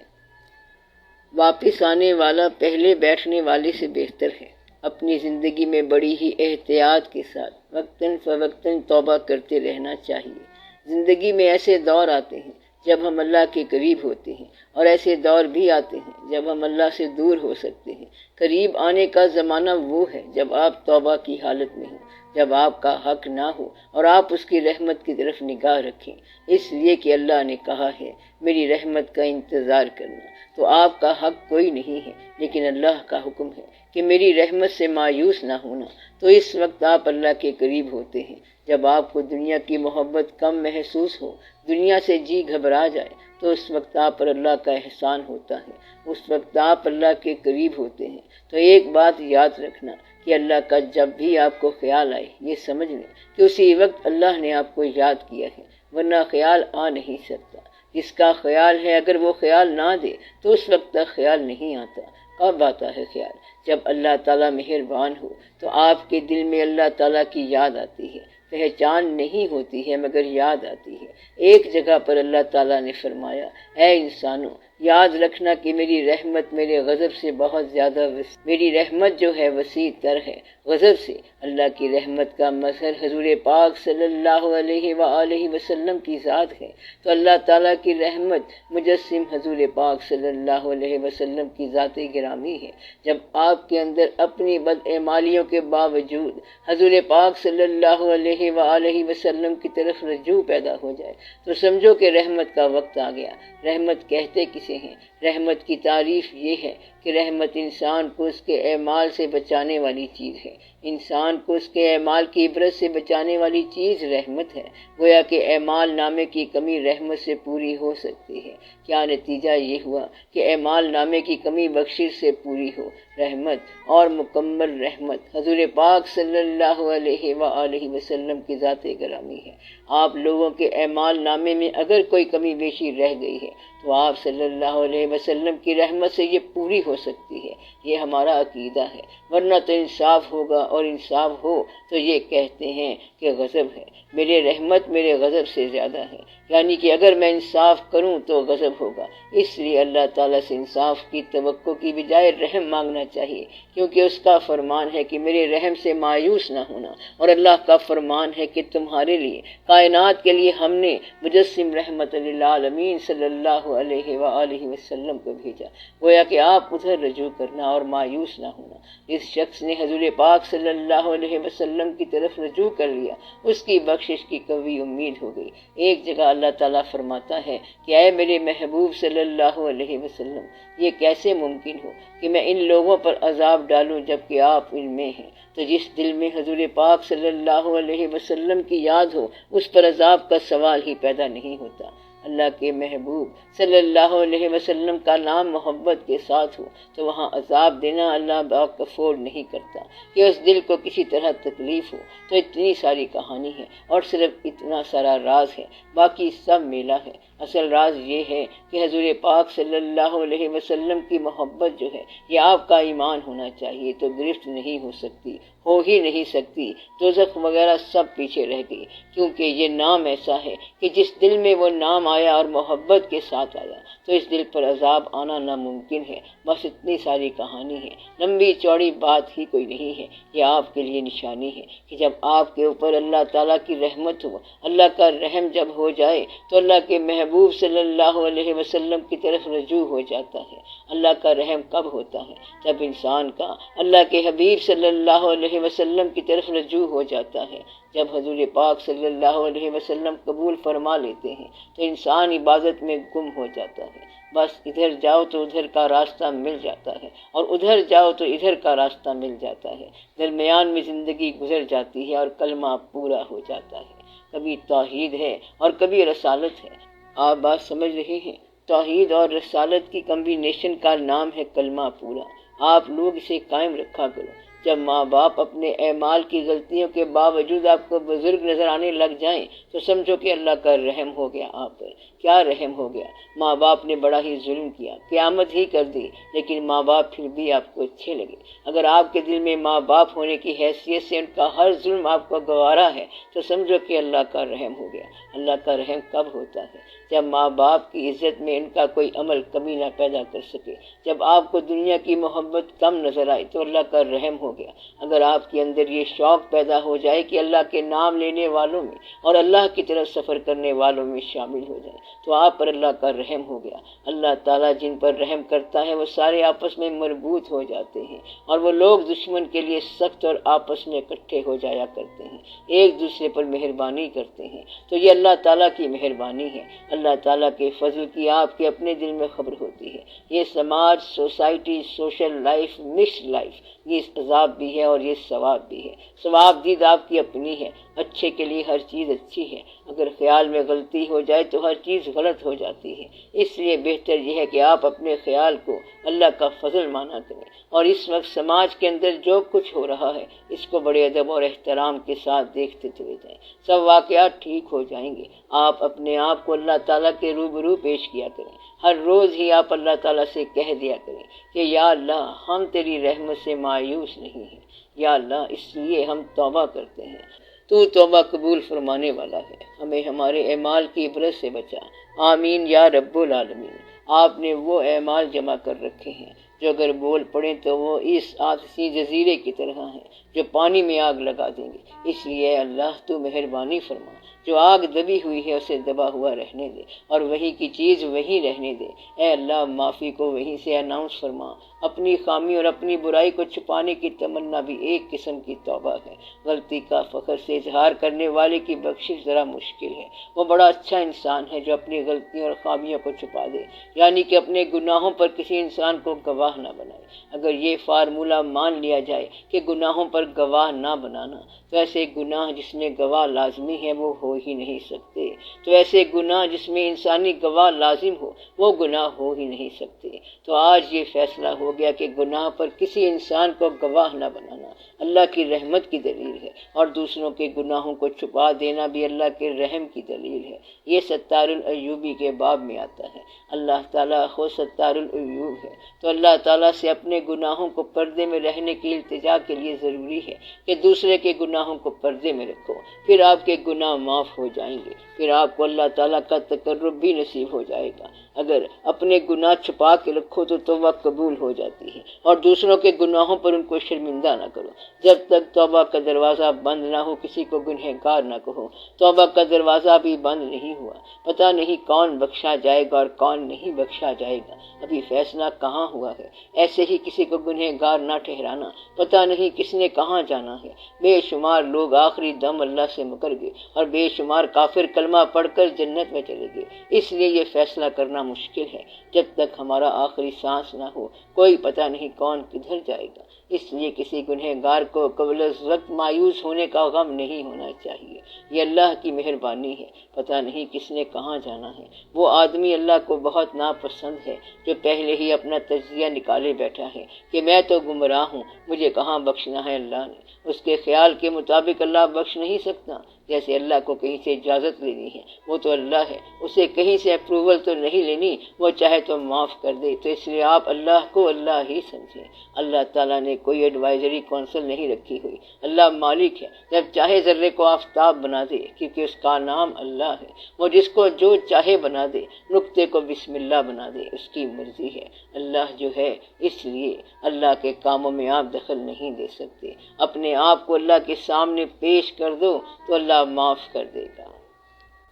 واپس آنے والا پہلے بیٹھنے والے سے بہتر ہے۔ اپنی زندگی میں بڑی ہی احتیاط کے ساتھ وقتاً فوقتاً توبہ کرتے رہنا چاہیے۔ زندگی میں ایسے دور آتے ہیں جب ہم اللہ کے قریب ہوتے ہیں، اور ایسے دور بھی آتے ہیں جب ہم اللہ سے دور ہو سکتے ہیں۔ قریب آنے کا زمانہ وہ ہے جب آپ توبہ کی حالت میں ہوں، جب آپ کا حق نہ ہو اور آپ اس کی رحمت کی طرف نگاہ رکھیں، اس لیے کہ اللہ نے کہا ہے میری رحمت کا انتظار کرنا، تو آپ کا حق کوئی نہیں ہے، لیکن اللہ کا حکم ہے کہ میری رحمت سے مایوس نہ ہونا، تو اس وقت آپ اللہ کے قریب ہوتے ہیں۔ جب آپ کو دنیا کی محبت کم محسوس ہو، دنیا سے جی گھبرا جائے، تو اس وقت آپ پر اللہ کا احسان ہوتا ہے، اس وقت آپ اللہ کے قریب ہوتے ہیں۔ تو ایک بات یاد رکھنا کہ اللہ کا جب بھی آپ کو خیال آئے، یہ سمجھ لیں کہ اسی وقت اللہ نے آپ کو یاد کیا ہے، ورنہ خیال آ نہیں سکتا۔ جس کا خیال ہے اگر وہ خیال نہ دے تو اس وقت تک خیال نہیں آتا۔ کب آتا ہے خیال؟ جب اللہ تعالیٰ مہربان ہو تو آپ کے دل میں اللہ تعالیٰ کی یاد آتی ہے، پہچان نہیں ہوتی ہے مگر یاد آتی ہے۔ ایک جگہ پر اللہ تعالیٰ نے فرمایا، اے انسانوں، یاد رکھنا کہ میری رحمت میرے غضب سے بہت زیادہ میری رحمت جو ہے وسیع تر ہے غضب سے۔ اللہ کی رحمت کا مظہر حضور پاک صلی اللہ علیہ وآلہ وسلم کی ذات ہے، تو اللہ تعالیٰ کی رحمت مجسم حضور پاک صلی اللہ علیہ وسلم کی ذات گرامی ہے۔ جب آپ کے اندر اپنی بدعمالیوں کے باوجود حضور پاک صلی اللہ علیہ وآلہ وسلم کی طرف رجوع پیدا ہو جائے تو سمجھو کہ رحمت کا وقت آ گیا۔ رحمت کہتے کسے ہیں؟ رحمت کی تعریف یہ ہے کہ رحمت انسان کو اس کے اعمال سے بچانے والی چیز ہے، انسان کو اس کے اعمال کی عبرت سے بچانے والی چیز رحمت ہے۔ گویا کہ اعمال نامے کی کمی رحمت سے پوری ہو سکتی ہے۔ کیا نتیجہ یہ ہوا کہ اعمال نامے کی کمی بخشش سے پوری ہو؟ رحمت اور مکمل رحمت حضور پاک صلی اللہ علیہ وآلہ وسلم کی ذات گرامی ہے۔ آپ لوگوں کے اعمال نامے میں اگر کوئی کمی بیشی رہ گئی ہے تو آپ صلی اللہ علیہ وسلم کی رحمت سے یہ پوری ہو سکتی ہے۔ یہ ہمارا عقیدہ ہے، ورنہ تو انصاف ہوگا، اور انصاف ہو تو یہ کہتے ہیں کہ غضب ہے، میرے رحمت میرے غضب سے زیادہ ہے، یعنی کہ اگر میں انصاف کروں تو غضب ہوگا۔ اس لیے اللہ تعالیٰ سے انصاف کی توقع کی بجائے رحم مانگنا چاہیے، کیونکہ اس کا فرمان ہے کہ میرے رحم سے مایوس نہ ہونا، اور اللہ کا فرمان ہے کہ تمہارے لیے، کائنات کے لیے ہم نے مجسم رحمت للعالمین صلی اللہ علیہ وآلہ وسلم کو بھیجا۔ گویا کہ آپ ادھر رجوع کرنا اور مایوس نہ ہونا۔ جس شخص نے حضور پاک صلی اللہ علیہ وسلم کی طرف رجوع کر لیا، اس کی بخشش کی قوی امید ہو گئی۔ ایک جگہ اللہ تعالیٰ فرماتا ہے کہ اے میرے محبوب صلی اللہ علیہ وسلم، یہ کیسے ممکن ہو کہ میں ان لوگوں پر عذاب ڈالوں جبکہ آپ ان میں ہیں؟ تو جس دل میں حضور پاک صلی اللہ علیہ وسلم کی یاد ہو، اس پر عذاب کا سوال ہی پیدا نہیں ہوتا۔ اللہ کے محبوب صلی اللہ علیہ وسلم کا نام محبت کے ساتھ ہو تو وہاں عذاب دینا اللہ پاک افورڈ نہیں کرتا کہ اس دل کو کسی طرح تکلیف ہو۔ تو اتنی ساری کہانی ہے اور صرف اتنا سارا راز ہے، باقی سب میلہ ہے۔ اصل راز یہ ہے کہ حضور پاک صلی اللہ علیہ وسلم کی محبت جو ہے یہ آپ کا ایمان ہونا چاہیے، تو گرفت نہیں ہو سکتی، ہو ہی نہیں سکتی۔ دوزخ وغیرہ سب پیچھے رہ گئی، کیونکہ یہ نام ایسا ہے کہ جس دل میں وہ نام آیا اور محبت کے ساتھ آیا تو اس دل پر عذاب آنا ناممکن ہے۔ بس اتنی ساری کہانی ہے، لمبی چوڑی بات ہی کوئی نہیں ہے۔ یہ آپ کے لیے نشانی ہے کہ جب آپ کے اوپر اللہ تعالیٰ کی رحمت ہو، اللہ کا رحم جب ہو جائے تو اللہ کے محبوب صلی اللہ علیہ وسلم کی طرف رجوع ہو جاتا ہے۔ اللہ کا رحم کب ہوتا ہے؟ جب انسان کا اللہ کے حبیب صلی اللہ علیہ وسلم کی طرف رجوع ہو جاتا ہے۔ جب حضور پاک صلی اللہ علیہ وسلم قبول فرما لیتے ہیں تو انسان عبادت میں گم ہو جاتا ہے۔ بس ادھر جاؤ تو ادھر کا راستہ مل جاتا ہے، اور ادھر جاؤ تو ادھر کا راستہ مل جاتا ہے۔ درمیان میں زندگی گزر جاتی ہے اور کلمہ پورا ہو جاتا ہے۔ کبھی توحید ہے اور کبھی رسالت ہے۔ آپ بات سمجھ رہے ہیں؟ توحید اور رسالت کی کمبینیشن کا نام ہے کلمہ پورا۔ آپ لوگ اسے قائم رکھا کرو۔ جب ماں باپ اپنے اعمال کی غلطیوں کے باوجود آپ کو بزرگ نظر آنے لگ جائیں تو سمجھو کہ اللہ کا رحم ہو گیا آپ پر۔ کیا رحم ہو گیا؟ ماں باپ نے بڑا ہی ظلم کیا، قیامت ہی کر دی، لیکن ماں باپ پھر بھی آپ کو اچھے لگے۔ اگر آپ کے دل میں ماں باپ ہونے کی حیثیت سے ان کا ہر ظلم آپ کو گوارا ہے تو سمجھو کہ اللہ کا رحم ہو گیا۔ اللہ کا رحم کب ہوتا ہے؟ جب ماں باپ کی عزت میں ان کا کوئی عمل کمی نہ پیدا کر سکے۔ جب آپ کو دنیا کی محبت کم نظر آئے تو اللہ کا رحم ہو گیا۔ اگر آپ کے اندر یہ شوق پیدا ہو جائے کہ اللہ کے نام لینے والوں میں اور اللہ کی طرف سفر کرنے والوں میں شامل ہو جائے تو آپ پر اللہ کا رحم ہو گیا۔ اللہ تعالیٰ جن پر رحم کرتا ہے وہ سارے آپس میں مربوط ہو جاتے ہیں، اور وہ لوگ دشمن کے لیے سخت اور آپس میں اکٹھے ہو جایا کرتے ہیں، ایک دوسرے پر مہربانی کرتے ہیں۔ تو یہ اللہ تعالیٰ کی مہربانی ہے، اللہ تعالیٰ کے فضل کی آپ کے اپنے دل میں خبر ہوتی ہے۔ یہ سماج، society, social life, mixed life, یہ عذاب بھی ہے اور یہ ثواب بھی ہے۔ ثواب دید آپ کی اپنی ہے، اچھے کے لیے ہر چیز اچھی ہے، اگر خیال میں غلطی ہو جائے تو ہر چیز غلط ہو جاتی ہے۔ اس لیے بہتر یہ ہے کہ آپ اپنے خیال کو اللہ کا فضل مانا کریں، اور اس وقت سماج کے اندر جو کچھ ہو رہا ہے اس کو بڑے ادب اور احترام کے ساتھ دیکھتے چلے جائیں، سب واقعات ٹھیک ہو جائیں گے۔ آپ اپنے آپ کو اللہ تعالیٰ کے روبرو پیش کیا کریں، ہر روز ہی آپ اللہ تعالیٰ سے کہہ دیا کریں کہ یا اللہ ہم تیری رحمت سے مایوس نہیں ہیں، یا اللہ اس لیے ہم توبہ کرتے ہیں، تو توبہ قبول فرمانے والا ہے، ہمیں ہمارے اعمال کی عبرت سے بچا، آمین یا رب العالمین۔ آپ نے وہ اعمال جمع کر رکھے ہیں جو اگر بول پڑیں تو وہ اس آتشی جزیرے کی طرح ہیں جو پانی میں آگ لگا دیں گے، اس لیے اے اللہ تو مہربانی فرما، جو آگ دبی ہوئی ہے اسے دبا ہوا رہنے دے اور وہیں کی چیز وہیں رہنے دے۔ اے اللہ معافی کو وہیں سے اناؤنس فرما، اپنی خامی اور اپنی برائی کو چھپانے کی تمنا بھی ایک قسم کی توبہ ہے۔ غلطی کا فخر سے اظہار کرنے والے کی بخشش ذرا مشکل ہے، وہ بڑا اچھا انسان ہے جو اپنی غلطیوں اور خامیوں کو چھپا دے، یعنی کہ اپنے گناہوں پر کسی انسان کو گواہ نہ بنائے۔ اگر یہ فارمولہ مان لیا جائے کہ گناہوں پر گواہ نہ بنانا، تو ایسے گناہ جس میں گواہ لازمی ہے وہ ہو ہی نہیں سکتے، تو ایسے گناہ جس میں انسانی گواہ لازم ہو وہ گناہ ہو ہی نہیں سکتے۔ تو آج یہ فیصلہ ہو گیا کہ گناہ پر کسی انسان کو گواہ نہ بنانا اللہ کی رحمت کی دلیل ہے، اور دوسروں کے گناہوں کو چھپا دینا بھی اللہ کے رحم کی دلیل ہے۔ یہ ستار العیوبی کے باب میں آتا ہے۔ اللہ تعالیٰ خود ستار العیوب ہے، تو اللہ تعالیٰ سے اپنے گناہوں کو پردے میں رہنے کی التجا کے لیے ضروری ہے کہ دوسرے کے گناہوں کو پردے میں رکھو، پھر آپ کے گناہ معاف ہو جائیں گے، پھر آپ کو اللہ تعالیٰ کا تقرب بھی نصیب ہو جائے گا۔ اگر اپنے گناہ چھپا کے رکھو تو توبہ قبول ہو جاتی ہے، اور دوسروں کے گناہوں پر ان کو شرمندہ نہ کرو۔ جب تک توبہ کا دروازہ بند نہ ہو کسی کو گنہگار نہ کہو۔ توبہ کا دروازہ بھی بند نہیں ہوا، پتہ نہیں کون بخشا جائے گا اور کون نہیں بخشا جائے گا، ابھی فیصلہ کہاں ہوا ہے۔ ایسے ہی کسی کو گنہگار نہ ٹھہرانا، پتہ نہیں کس نے کہاں جانا ہے۔ بے شمار لوگ آخری دم اللہ سے مکر گئے اور بے شمار کافر کلمہ پڑھ کر جنت میں چلے گئے۔ اس لیے یہ فیصلہ کرنا مشکل ہے، جب تک ہمارا آخری سانس نہ ہو کوئی پتہ نہیں کون کدھر جائے گا۔ اس لیے کسی گنہگار کو قبل از وقت مایوس ہونے کا غم نہیں ہونا چاہیے، یہ اللہ کی مہربانی ہے، پتہ نہیں کس نے کہاں جانا ہے۔ وہ آدمی اللہ کو بہت ناپسند ہے جو پہلے ہی اپنا تجزیہ نکالے بیٹھا ہے کہ میں تو گمراہ ہوں، مجھے کہاں بخشنا ہے اللہ نے۔ اس کے خیال کے مطابق اللہ بخش نہیں سکتا، جیسے اللہ کو کہیں سے اجازت لینی ہے، وہ تو اللہ ہے، اسے کہیں سے اپروول تو نہیں لینی، وہ چاہے تو معاف کر دے۔ تو اس لیے آپ اللہ کو اللہ ہی سمجھیں۔ اللہ تعالیٰ نے کوئی ایڈوائزری کونسل نہیں رکھی ہوئی، اللہ مالک ہے، جب چاہے ذرے کو آفتاب بنا دے، کیونکہ اس کا نام اللہ ہے، وہ جس کو جو چاہے بنا دے، نقطے کو بسم اللہ بنا دے، اس کی مرضی ہے۔ اللہ جو ہے، اس لیے اللہ کے کاموں میں آپ دخل نہیں دے سکتے۔ اپنے آپ کو اللہ کے سامنے پیش کر دو تو اللہ معاف کر دے گا۔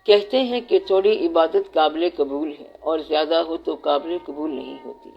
کہتے ہیں کہ تھوڑی عبادت قابل قبول ہے اور زیادہ ہو تو قابل قبول نہیں ہوتی۔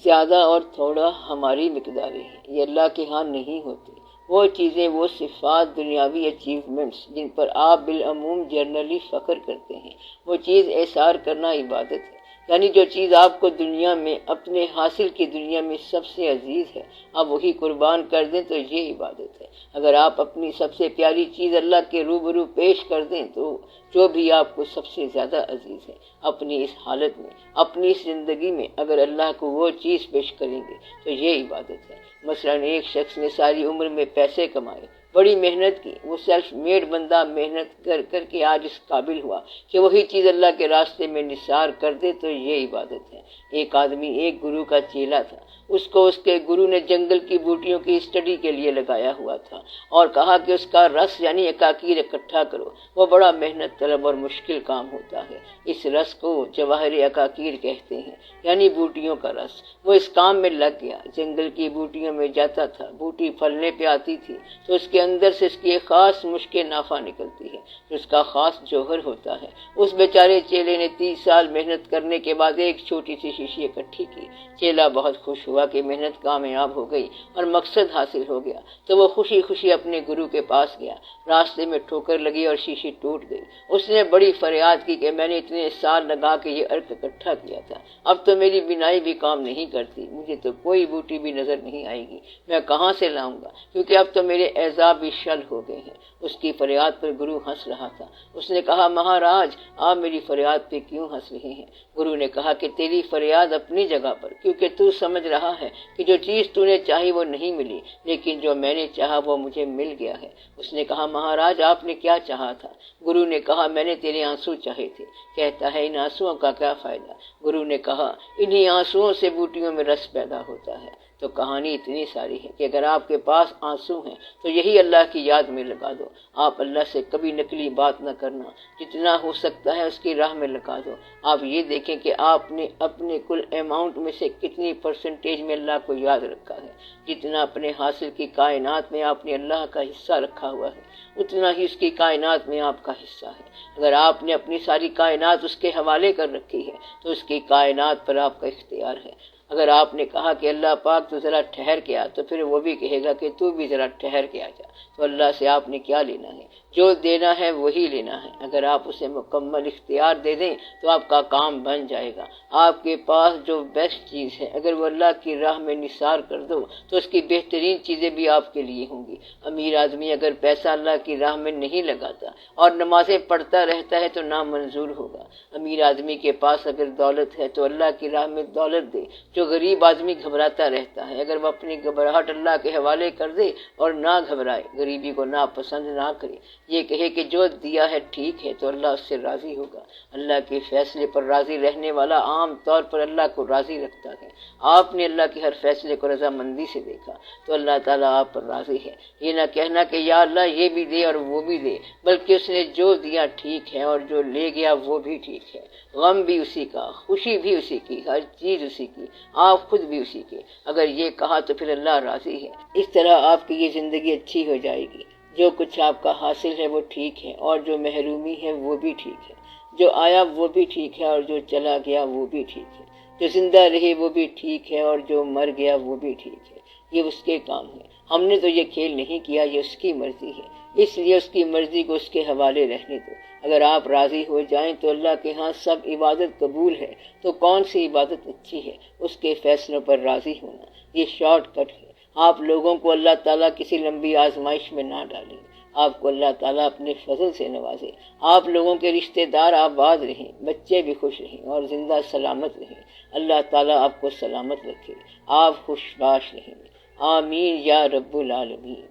زیادہ اور تھوڑا ہماری مقداریں ہیں، یہ اللہ کے ہاں نہیں ہوتی۔ وہ چیزیں، وہ صفات، دنیاوی اچیومنٹس جن پر آپ بالعموم جرنلی فخر کرتے ہیں، وہ چیز احسار کرنا عبادت ہے۔ یعنی جو چیز آپ کو دنیا میں، اپنے حاصل کی دنیا میں سب سے عزیز ہے، آپ وہی قربان کر دیں تو یہ عبادت ہے۔ اگر آپ اپنی سب سے پیاری چیز اللہ کے روبرو پیش کر دیں تو جو بھی آپ کو سب سے زیادہ عزیز ہے، اپنی اس حالت میں، اپنی اس زندگی میں اگر اللہ کو وہ چیز پیش کریں گے تو یہ عبادت ہے۔ مثلا ایک شخص نے ساری عمر میں پیسے کمائے، بڑی محنت کی، وہ سیلف میڈ بندہ محنت کر کر کے آج اس قابل ہوا کہ وہی چیز اللہ کے راستے میں نثار کر دے، تو یہ عبادت ہے۔ ایک آدمی ایک گرو کا چیلا تھا، اس کو اس کے گرو نے جنگل کی بوٹیوں کی اسٹڈی کے لیے لگایا ہوا تھا اور کہا کہ اس کا رس یعنی عقاقیر اکٹھا کرو، وہ بڑا محنت طلب اور مشکل کام ہوتا ہے۔ اس رس کو جواہر عقاقیر کہتے ہیں، یعنی بوٹیوں کا رس۔ وہ اس کام میں لگ گیا، جنگل کی بوٹیوں میں جاتا تھا، بوٹی پھلنے پہ آتی تھی تو اس کے اندر سے اس کی ایک خاص مشک نافع نکلتی ہے، جو اس کا خاص جوہر ہوتا ہے۔ اس بیچارے چیلے نے 30 سال محنت کرنے کے بعد ایک چھوٹی سی شیشی اکٹھی کی۔ چیلا بہت خوش ہوا کہ محنت کامیاب ہو گئی اور مقصد حاصل ہو گیا، تو وہ خوشی خوشی اپنے گرو کے پاس گیا۔ راستے میں ٹھوکر لگی اور شیشی ٹوٹ گئی۔ اس نے بڑی فریاد کی کہ میں نے اتنے سال لگا کے یہ عرق اکٹھا کیا تھا، اب تو میری بینائی بھی کام نہیں کرتی، مجھے تو کوئی بوٹی بھی نظر نہیں آئے گی، میں کہاں سے لاؤں گا، کیونکہ اب تو میرے اعضاء بھی شل ہو گئے ہیں۔ اس کی فریاد پر گرو ہنس رہا تھا۔ اس نے کہا، مہاراج آپ میری فریاد پہ کیوں ہنس رہے ہیں؟ گرو نے کہا کہ تیری فریاد اپنی جگہ پر، کیونکہ تو سمجھ رہا ہے کہ جو چیز تو نے چاہی وہ نہیں ملی، لیکن جو میں نے چاہا وہ مجھے مل گیا ہے۔ اس نے کہا، مہاراج آپ نے کیا چاہا تھا؟ گرو نے کہا، میں نے تیرے آنسو چاہے تھے۔ کہتا ہے، ان آنسوؤں کا کیا فائدہ؟ گرو نے کہا، انہی آنسوؤں سے بوٹیوں میں رس پیدا ہوتا ہے۔ تو کہانی اتنی ساری ہے کہ اگر آپ کے پاس آنسو ہیں تو یہی اللہ کی یاد میں لگا دو۔ آپ اللہ سے کبھی نقلی بات نہ کرنا، جتنا ہو سکتا ہے اس کی راہ میں لگا دو۔ آپ یہ دیکھیں کہ آپ نے اپنے کل اماؤنٹ میں سے کتنی پرسنٹیج میں اللہ کو یاد رکھا ہے۔ جتنا اپنے حاصل کی کائنات میں آپ نے اللہ کا حصہ رکھا ہوا ہے، اتنا ہی اس کی کائنات میں آپ کا حصہ ہے۔ اگر آپ نے اپنی ساری کائنات اس کے حوالے کر رکھی ہے تو اس کی کائنات پر آپ کا اختیار ہے۔ اگر آپ نے کہا کہ اللہ پاک تو ذرا ٹھہر کے آ، تو پھر وہ بھی کہے گا کہ تو بھی ذرا ٹھہر کے آ جا۔ تو اللہ سے آپ نے کیا لینا ہے؟ جو دینا ہے وہی لینا ہے۔ اگر آپ اسے مکمل اختیار دے دیں تو آپ کا کام بن جائے گا۔ آپ کے پاس جو بیسٹ چیز ہے اگر وہ اللہ کی راہ میں نثار کر دو تو اس کی بہترین چیزیں بھی آپ کے لیے ہوں گی۔ امیر آدمی اگر پیسہ اللہ کی راہ میں نہیں لگاتا اور نمازیں پڑھتا رہتا ہے تو نامنظور ہوگا۔ امیر آدمی کے پاس اگر دولت ہے تو اللہ کی راہ میں دولت دے۔ جو غریب آدمی گھبراتا رہتا ہے اگر وہ اپنی گھبراہٹ اللہ کے حوالے کر دے اور نہ گھبرائے، غریبی کو ناپسند نہ کرے، یہ کہے کہ جو دیا ہے ٹھیک ہے، تو اللہ اس سے راضی ہوگا۔ اللہ کے فیصلے پر راضی رہنے والا عام طور پر اللہ کو راضی رکھتا ہے۔ آپ نے اللہ کے ہر فیصلے کو رضامندی سے دیکھا تو اللہ تعالیٰ آپ پر راضی ہے۔ یہ نہ کہنا کہ یا اللہ یہ بھی دے اور وہ بھی دے، بلکہ اس نے جو دیا ٹھیک ہے اور جو لے گیا وہ بھی ٹھیک ہے۔ غم بھی اسی کا، خوشی بھی اسی کی، ہر چیز اسی کی، آپ خود بھی اسی کے۔ اگر یہ کہا تو پھر اللہ راضی ہے۔ اس طرح آپ کی یہ زندگی اچھی ہو جائے گی۔ جو کچھ آپ کا حاصل ہے وہ ٹھیک ہے اور جو محرومی ہے وہ بھی ٹھیک ہے۔ جو آیا وہ بھی ٹھیک ہے اور جو چلا گیا وہ بھی ٹھیک ہے۔ جو زندہ رہے وہ بھی ٹھیک ہے اور جو مر گیا وہ بھی ٹھیک ہے۔ یہ اس کے کام ہے۔ ہم نے تو یہ کھیل نہیں کیا، یہ اس کی مرضی ہے، اس لیے اس کی مرضی کو اس کے حوالے رہنے دو۔ اگر آپ راضی ہو جائیں تو اللہ کے ہاں سب عبادت قبول ہے، تو کون سی عبادت اچھی ہے؟ اس کے فیصلوں پر راضی ہونا۔ یہ شارٹ کٹ ہے۔ آپ لوگوں کو اللہ تعالیٰ کسی لمبی آزمائش میں نہ ڈالیں۔ آپ کو اللہ تعالیٰ اپنے فضل سے نوازے۔ آپ لوگوں کے رشتہ دار آباد رہیں، بچے بھی خوش رہیں اور زندہ سلامت رہیں۔ اللہ تعالیٰ آپ کو سلامت رکھے، آپ خوش باش رہیں۔ آمین یا رب العالمین۔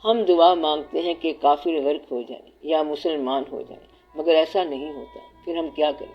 ہم دعا مانگتے ہیں کہ کافر غرق ہو جائیں یا مسلمان ہو جائیں، مگر ایسا نہیں ہوتا، پھر ہم کیا کریں؟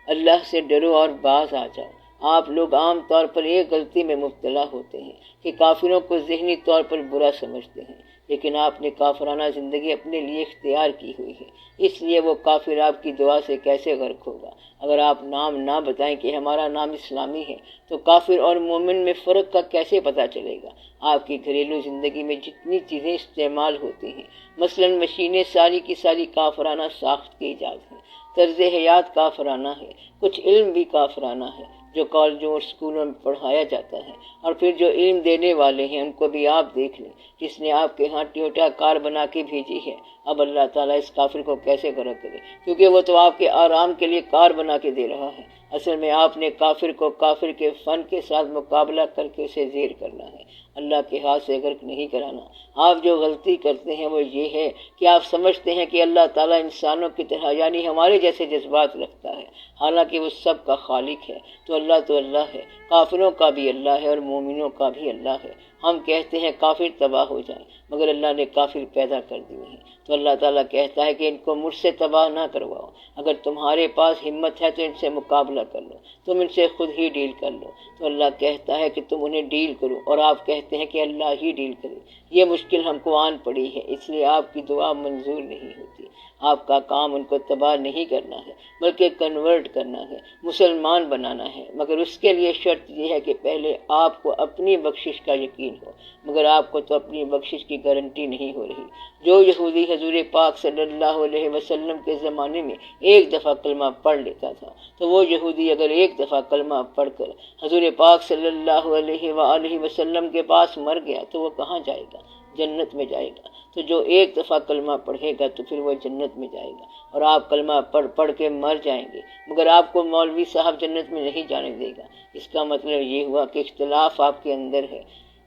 اللہ سے ڈرو اور باز آ جاؤ۔ آپ لوگ عام طور پر ایک غلطی میں مبتلا ہوتے ہیں کہ کافروں کو ذہنی طور پر برا سمجھتے ہیں، لیکن آپ نے کافرانہ زندگی اپنے لیے اختیار کی ہوئی ہے، اس لیے وہ کافر آپ کی دعا سے کیسے غرق ہوگا؟ اگر آپ نام نہ بتائیں کہ ہمارا نام اسلامی ہے تو کافر اور مومن میں فرق کا کیسے پتہ چلے گا؟ آپ کی گھریلو زندگی میں جتنی چیزیں استعمال ہوتی ہیں، مثلا مشینیں، ساری کی ساری کافرانہ ساخت کی ایجاد ہیں، طرز حیات کافرانہ ہے، کچھ علم بھی کافرانہ ہے جو کالجوں اور اسکولوں میں پڑھایا جاتا ہے، اور پھر جو علم دینے والے ہیں ان کو بھی آپ دیکھ لیں۔ جس نے آپ کے ہاں ٹیوٹا کار بنا کے بھیجی ہے، اب اللہ تعالیٰ اس کافر کو کیسے غرق کرے؟ کیونکہ وہ تو آپ کے آرام کے لیے کار بنا کے دے رہا ہے۔ اصل میں آپ نے کافر کو کافر کے فن کے ساتھ مقابلہ کر کے اسے زیر کرنا ہے، اللہ کے ہاتھ سے غرق نہیں کرانا۔ آپ جو غلطی کرتے ہیں وہ یہ ہے کہ آپ سمجھتے ہیں کہ اللہ تعالیٰ انسانوں کی طرح یعنی ہمارے جیسے جذبات رکھتا ہے، حالانکہ وہ سب کا خالق ہے۔ تو اللہ ہے، کافروں کا بھی اللہ ہے اور مومنوں کا بھی اللہ ہے۔ ہم کہتے ہیں کافر تباہ ہو جائیں، مگر اللہ نے کافر پیدا کر دیے ہیں۔ تو اللہ تعالیٰ کہتا ہے کہ ان کو مجھ سے تباہ نہ کرواؤ، اگر تمہارے پاس ہمت ہے تو ان سے مقابلہ کر لو، تم ان سے خود ہی ڈیل کر لو۔ تو اللہ کہتا ہے کہ تم انہیں ڈیل کرو، اور آپ کہتے ہیں کہ اللہ ہی ڈیل کرے۔ یہ مشکل ہم کو آن پڑی ہے، اس لیے آپ کی دعا منظور نہیں ہوتی۔ آپ کا کام ان کو تباہ نہیں کرنا ہے، بلکہ کنورٹ کرنا ہے، مسلمان بنانا ہے، مگر اس کے لیے شرط یہ ہے کہ پہلے آپ کو اپنی بخشش کا یقین ہو، مگر آپ کو تو اپنی بخشش کی گارنٹی نہیں ہو رہی۔ جو یہودی حضور پاک صلی اللہ علیہ وسلم کے زمانے میں ایک دفعہ کلمہ پڑھ لیتا تھا، تو وہ یہودی اگر ایک دفعہ کلمہ پڑھ کر حضور پاک صلی اللہ علیہ وآلہ وسلم کے پاس مر گیا تو وہ کہاں جائے گا؟ جنت میں جائے گا۔ تو جو ایک دفعہ کلمہ پڑھے گا تو پھر وہ جنت میں جائے گا، اور آپ کلمہ پڑھ کے مر جائیں گے، مگر آپ کو مولوی صاحب جنت میں نہیں جانے دے گا۔ اس کا مطلب یہ ہوا کہ اختلاف آپ کے اندر ہے۔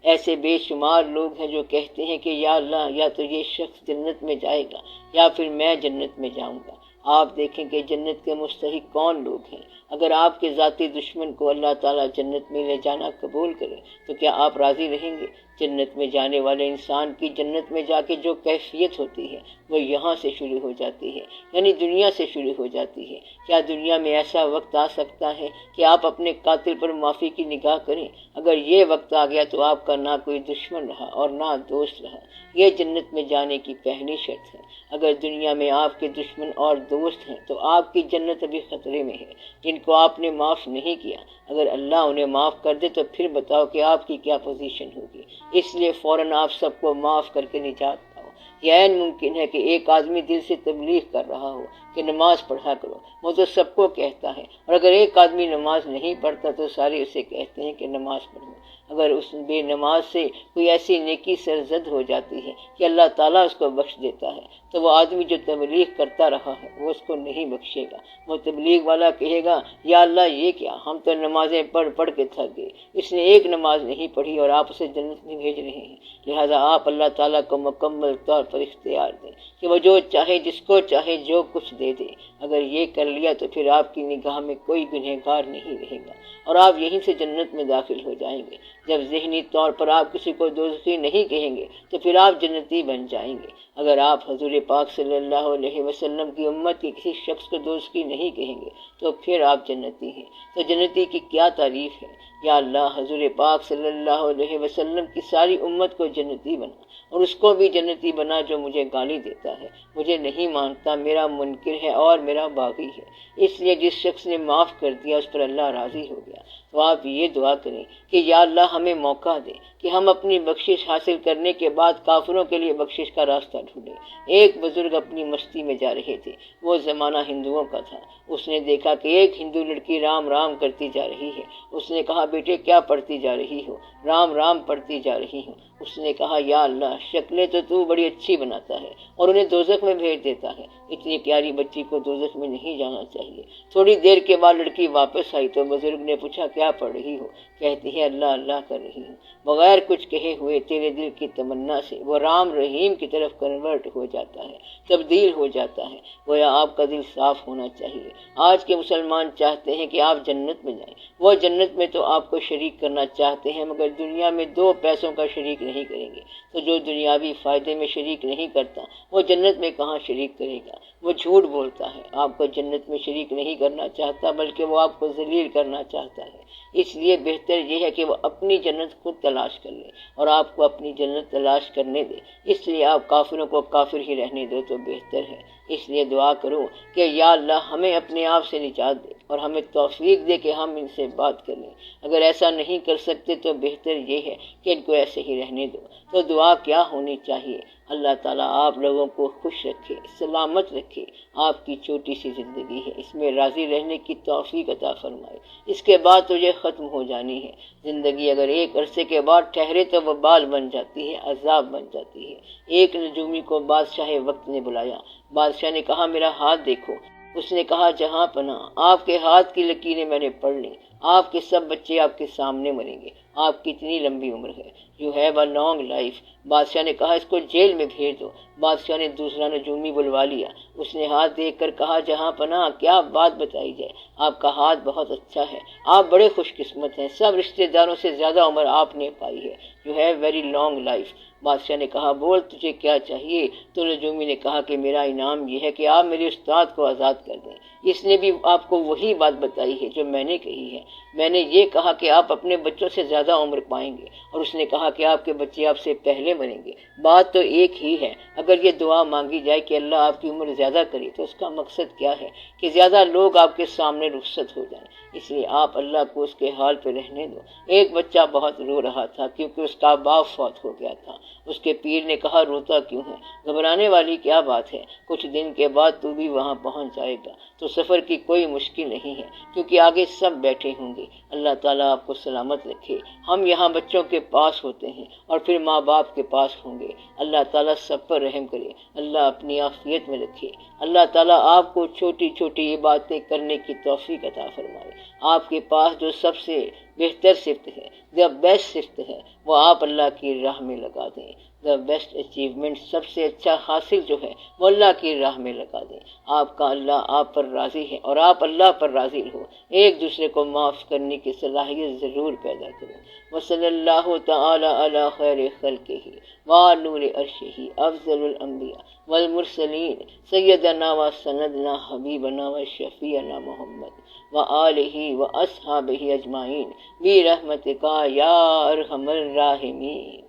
ایسے بے شمار لوگ ہیں جو کہتے ہیں کہ یا اللہ، یا تو یہ شخص جنت میں جائے گا یا پھر میں جنت میں جاؤں گا۔ آپ دیکھیں کہ جنت کے مستحق کون لوگ ہیں۔ اگر آپ کے ذاتی دشمن کو اللہ تعالیٰ جنت میں لے جانا قبول کرے تو کیا آپ راضی رہیں گے؟ جنت میں جانے والے انسان کی جنت میں جا کے جو کیفیت ہوتی ہے وہ یہاں سے شروع ہو جاتی ہے، یعنی دنیا سے شروع ہو جاتی ہے۔ کیا دنیا میں ایسا وقت آ سکتا ہے کہ آپ اپنے قاتل پر معافی کی نگاہ کریں؟ اگر یہ وقت آ گیا تو آپ کا نہ کوئی دشمن رہا اور نہ دوست رہا۔ یہ جنت میں جانے کی پہلی شرط ہے۔ اگر دنیا میں آپ کے دشمن اور دوست ہیں تو آپ کی جنت ابھی خطرے میں ہے، جن کو آپ نے معاف نہیں کیا۔ اگر اللہ انہیں معاف کر دے تو پھر بتاؤ کہ آپ کی کیا پوزیشن ہوگی۔ اس لیے فوراً آپ سب کو معاف کر کے نجات پاؤ۔ یہ عین ممکن ہے کہ ایک آدمی دل سے تبلیغ کر رہا ہو کہ نماز پڑھا کرو، وہ تو سب کو کہتا ہے، اور اگر ایک آدمی نماز نہیں پڑھتا تو سارے اسے کہتے ہیں کہ نماز پڑھو۔ اگر اس بے نماز سے کوئی ایسی نیکی سرزد ہو جاتی ہے کہ اللہ تعالیٰ اس کو بخش دیتا ہے تو وہ آدمی جو تبلیغ کرتا رہا ہے وہ اس کو نہیں بخشے گا۔ وہ تبلیغ والا کہے گا یا اللہ یہ کیا، ہم تو نمازیں پڑھ کے تھک گئے، اس نے ایک نماز نہیں پڑھی اور آپ اسے جنت میں بھیج رہے ہیں۔ لہٰذا آپ اللہ تعالیٰ کو مکمل طور پر اختیار دیں کہ وہ جو چاہے جس کو چاہے جو کچھ دے دے۔ اگر یہ کر لیا تو پھر آپ کی نگاہ میں کوئی گنہگار نہیں رہے گا اور آپ یہیں سے جنت میں داخل ہو جائیں گے۔ جب ذہنی طور پر آپ کسی کو دوزخی نہیں کہیں گے تو پھر آپ جنتی بن جائیں گے۔ اگر آپ حضور پاک صلی اللہ علیہ وسلم کی امت کے کسی شخص کو دوزخی نہیں کہیں گے تو پھر آپ جنتی ہیں۔ تو جنتی کی کیا تعریف ہے؟ یا اللہ، حضور پاک صلی اللہ علیہ وسلم کی ساری امت کو جنتی بنا، اور اس کو بھی جنتی بنا جو مجھے گالی دیتا ہے، مجھے نہیں مانتا، میرا منکر ہے اور میرا باغی ہے۔ اس لیے جس شخص نے معاف کر دیا اس پر اللہ راضی ہو گیا۔ تو آپ یہ دعا کریں کہ یا اللہ ہمیں موقع دے کہ ہم اپنی بخشش حاصل کرنے کے بعد کافروں کے لیے بخشش کا راستہ ڈھونڈیں۔ ایک بزرگ اپنی مستی میں جا رہے تھے، وہ زمانہ ہندوؤں کا تھا۔ اس نے دیکھا کہ ایک ہندو لڑکی رام رام کرتی جا رہی ہے۔ اس نے کہا بیٹے کیا پڑھتی جا رہی ہو؟ رام رام پڑھتی جا رہی ہوں۔ اس نے کہا یا اللہ، شکلیں تو بڑی اچھی بناتا ہے اور انہیں دوزخ میں بھیج دیتا ہے، اتنی پیاری بچی کو دوزخ میں نہیں جانا چاہیے۔ تھوڑی دیر کے بعد لڑکی واپس آئی تو بزرگ نے پوچھا کیا پڑھ رہی ہو؟ کہتی ہے اللہ اللہ کر رہی ہوں۔ بغیر کچھ کہے ہوئے تیرے دل کی تمنا سے وہ رام رحیم کی طرف کنورٹ ہو جاتا ہے، تبدیل ہو جاتا ہے۔ گویا آپ کا دل صاف ہونا چاہیے۔ آج کے مسلمان چاہتے ہیں کہ آپ جنت میں جائیں، وہ جنت میں تو آپ کو شریک کرنا چاہتے ہیں مگر دنیا میں 2 پیسوں کا شریک نہیں کریں گے۔ تو جو دنیاوی فائدے میں شریک نہیں کرتا وہ جنت میں کہاں شریک کرے گا؟ وہ جھوٹ بولتا ہے، آپ کو جنت میں شریک نہیں کرنا چاہتا بلکہ وہ آپ کو ذلیل کرنا چاہتا ہے۔ اس لیے بہتر یہ ہے کہ وہ اپنی جنت خود تلاش کر لے اور آپ کو اپنی جنت تلاش کرنے دے۔ اس لیے آپ کافروں کو کافر ہی رہنے دو تو بہتر ہے۔ اس لیے دعا کرو کہ یا اللہ ہمیں اپنے آپ سے نجات دے اور ہمیں توفیق دے کہ ہم ان سے بات کریں۔ اگر ایسا نہیں کر سکتے تو بہتر یہ ہے کہ ان کو ایسے ہی رہنے دو۔ تو دعا کیا ہونی چاہیے؟ اللہ تعالیٰ آپ لوگوں کو خوش رکھے، سلامت رکھے۔ آپ کی چھوٹی سی زندگی ہے، اس میں راضی رہنے کی توفیق عطا فرمائے۔ اس کے بعد تو یہ ختم ہو جانی ہے۔ زندگی اگر ایک عرصے کے بعد ٹھہرے تو وہ بال بن جاتی ہے، عذاب بن جاتی ہے۔ ایک نجومی کو بادشاہ وقت نے بلایا۔ بادشاہ نے کہا میرا ہاتھ دیکھو۔ اس نے کہا جہاں پناہ، آپ کے ہاتھ کی لکیریں میں نے پڑھ لی، آپ کے سب بچے آپ کے سامنے مریں گے۔ آپ کی اتنی لمبی عمر ہے. You have a long life. بادشاہ نے کہا اس کو جیل میں بھیج دو. بادشاہ نے دوسرا نجومی بلوا لیا. اس نے ہاتھ دیکھ کر کہا جہاں پناہ کیا بات بتائی جائے، آپ کا ہاتھ بہت اچھا ہے، آپ بڑے خوش قسمت ہیں، سب رشتہ داروں سے زیادہ عمر آپ نے پائی ہے. You have very long life. بادشاہ نے کہا بول تجھے کیا چاہیے؟ تو نجومی نے کہا کہ میرا انعام یہ ہے کہ آپ میرے استاد کو آزاد کر دیں. اس نے بھی آپ کو وہی بات بتائی ہے جو میں نے کہی ہے. میں نے یہ کہا کہ آپ اپنے بچوں سے زیادہ عمر پائیں گے، اور اس نے کہا کہ آپ کے بچے آپ سے پہلے مریں گے. بات تو ایک ہی ہے. اگر یہ دعا مانگی جائے کہ اللہ آپ کی عمر زیادہ کرے تو اس کا مقصد کیا ہے؟ کہ زیادہ لوگ آپ کے سامنے رخصت ہو جائیں. اس لیے آپ اللہ کو اس کے حال پہ رہنے دو. ایک بچہ بہت رو رہا تھا کیونکہ اس کا باپ فوت ہو گیا تھا. اس کے پیر نے کہا روتا کیوں ہے؟ گھبرانے والی کیا بات ہے؟ کچھ دن کے بعد تو بھی وہاں پہنچ جائے گا، تو سفر کی کوئی مشکل نہیں ہے کیونکہ آگے سب بیٹھے ہوں گے. اللہ تعالیٰ آپ کو سلامت رکھے. ہم یہاں بچوں کے پاس ہوتے ہیں اور پھر ماں باپ کے پاس ہوں گے. اللہ تعالیٰ سب پر رحم کرے. اللہ اپنی عافیت میں رکھے. اللہ تعالیٰ آپ کو چھوٹی چھوٹی عبادتیں کرنے کی توفیق عطا فرمائے. آپ کے پاس جو سب سے بہتر صفت ہے، دا بیسٹ صفت ہے، وہ آپ اللہ کی راہ میں لگا دیں. دا بیسٹ اچیومنٹ، سب سے اچھا حاصل جو ہے وہ اللہ کی راہ میں لگا دیں. آپ کا اللہ آپ پر راضی ہے اور آپ اللہ پر راضی ہو. ایک دوسرے کو معاف کرنے کی صلاحیت ضرور پیدا کریں. وصلی اللہ تعالی علی خیر خلقہ ونور عرشہ افضل الانبیاء والمرسلین سیدنا و سندنا حبیبنا و شفیعنا محمد وآلہ واصحابہ اجمعین برحمتک یا ارحم الراحمین.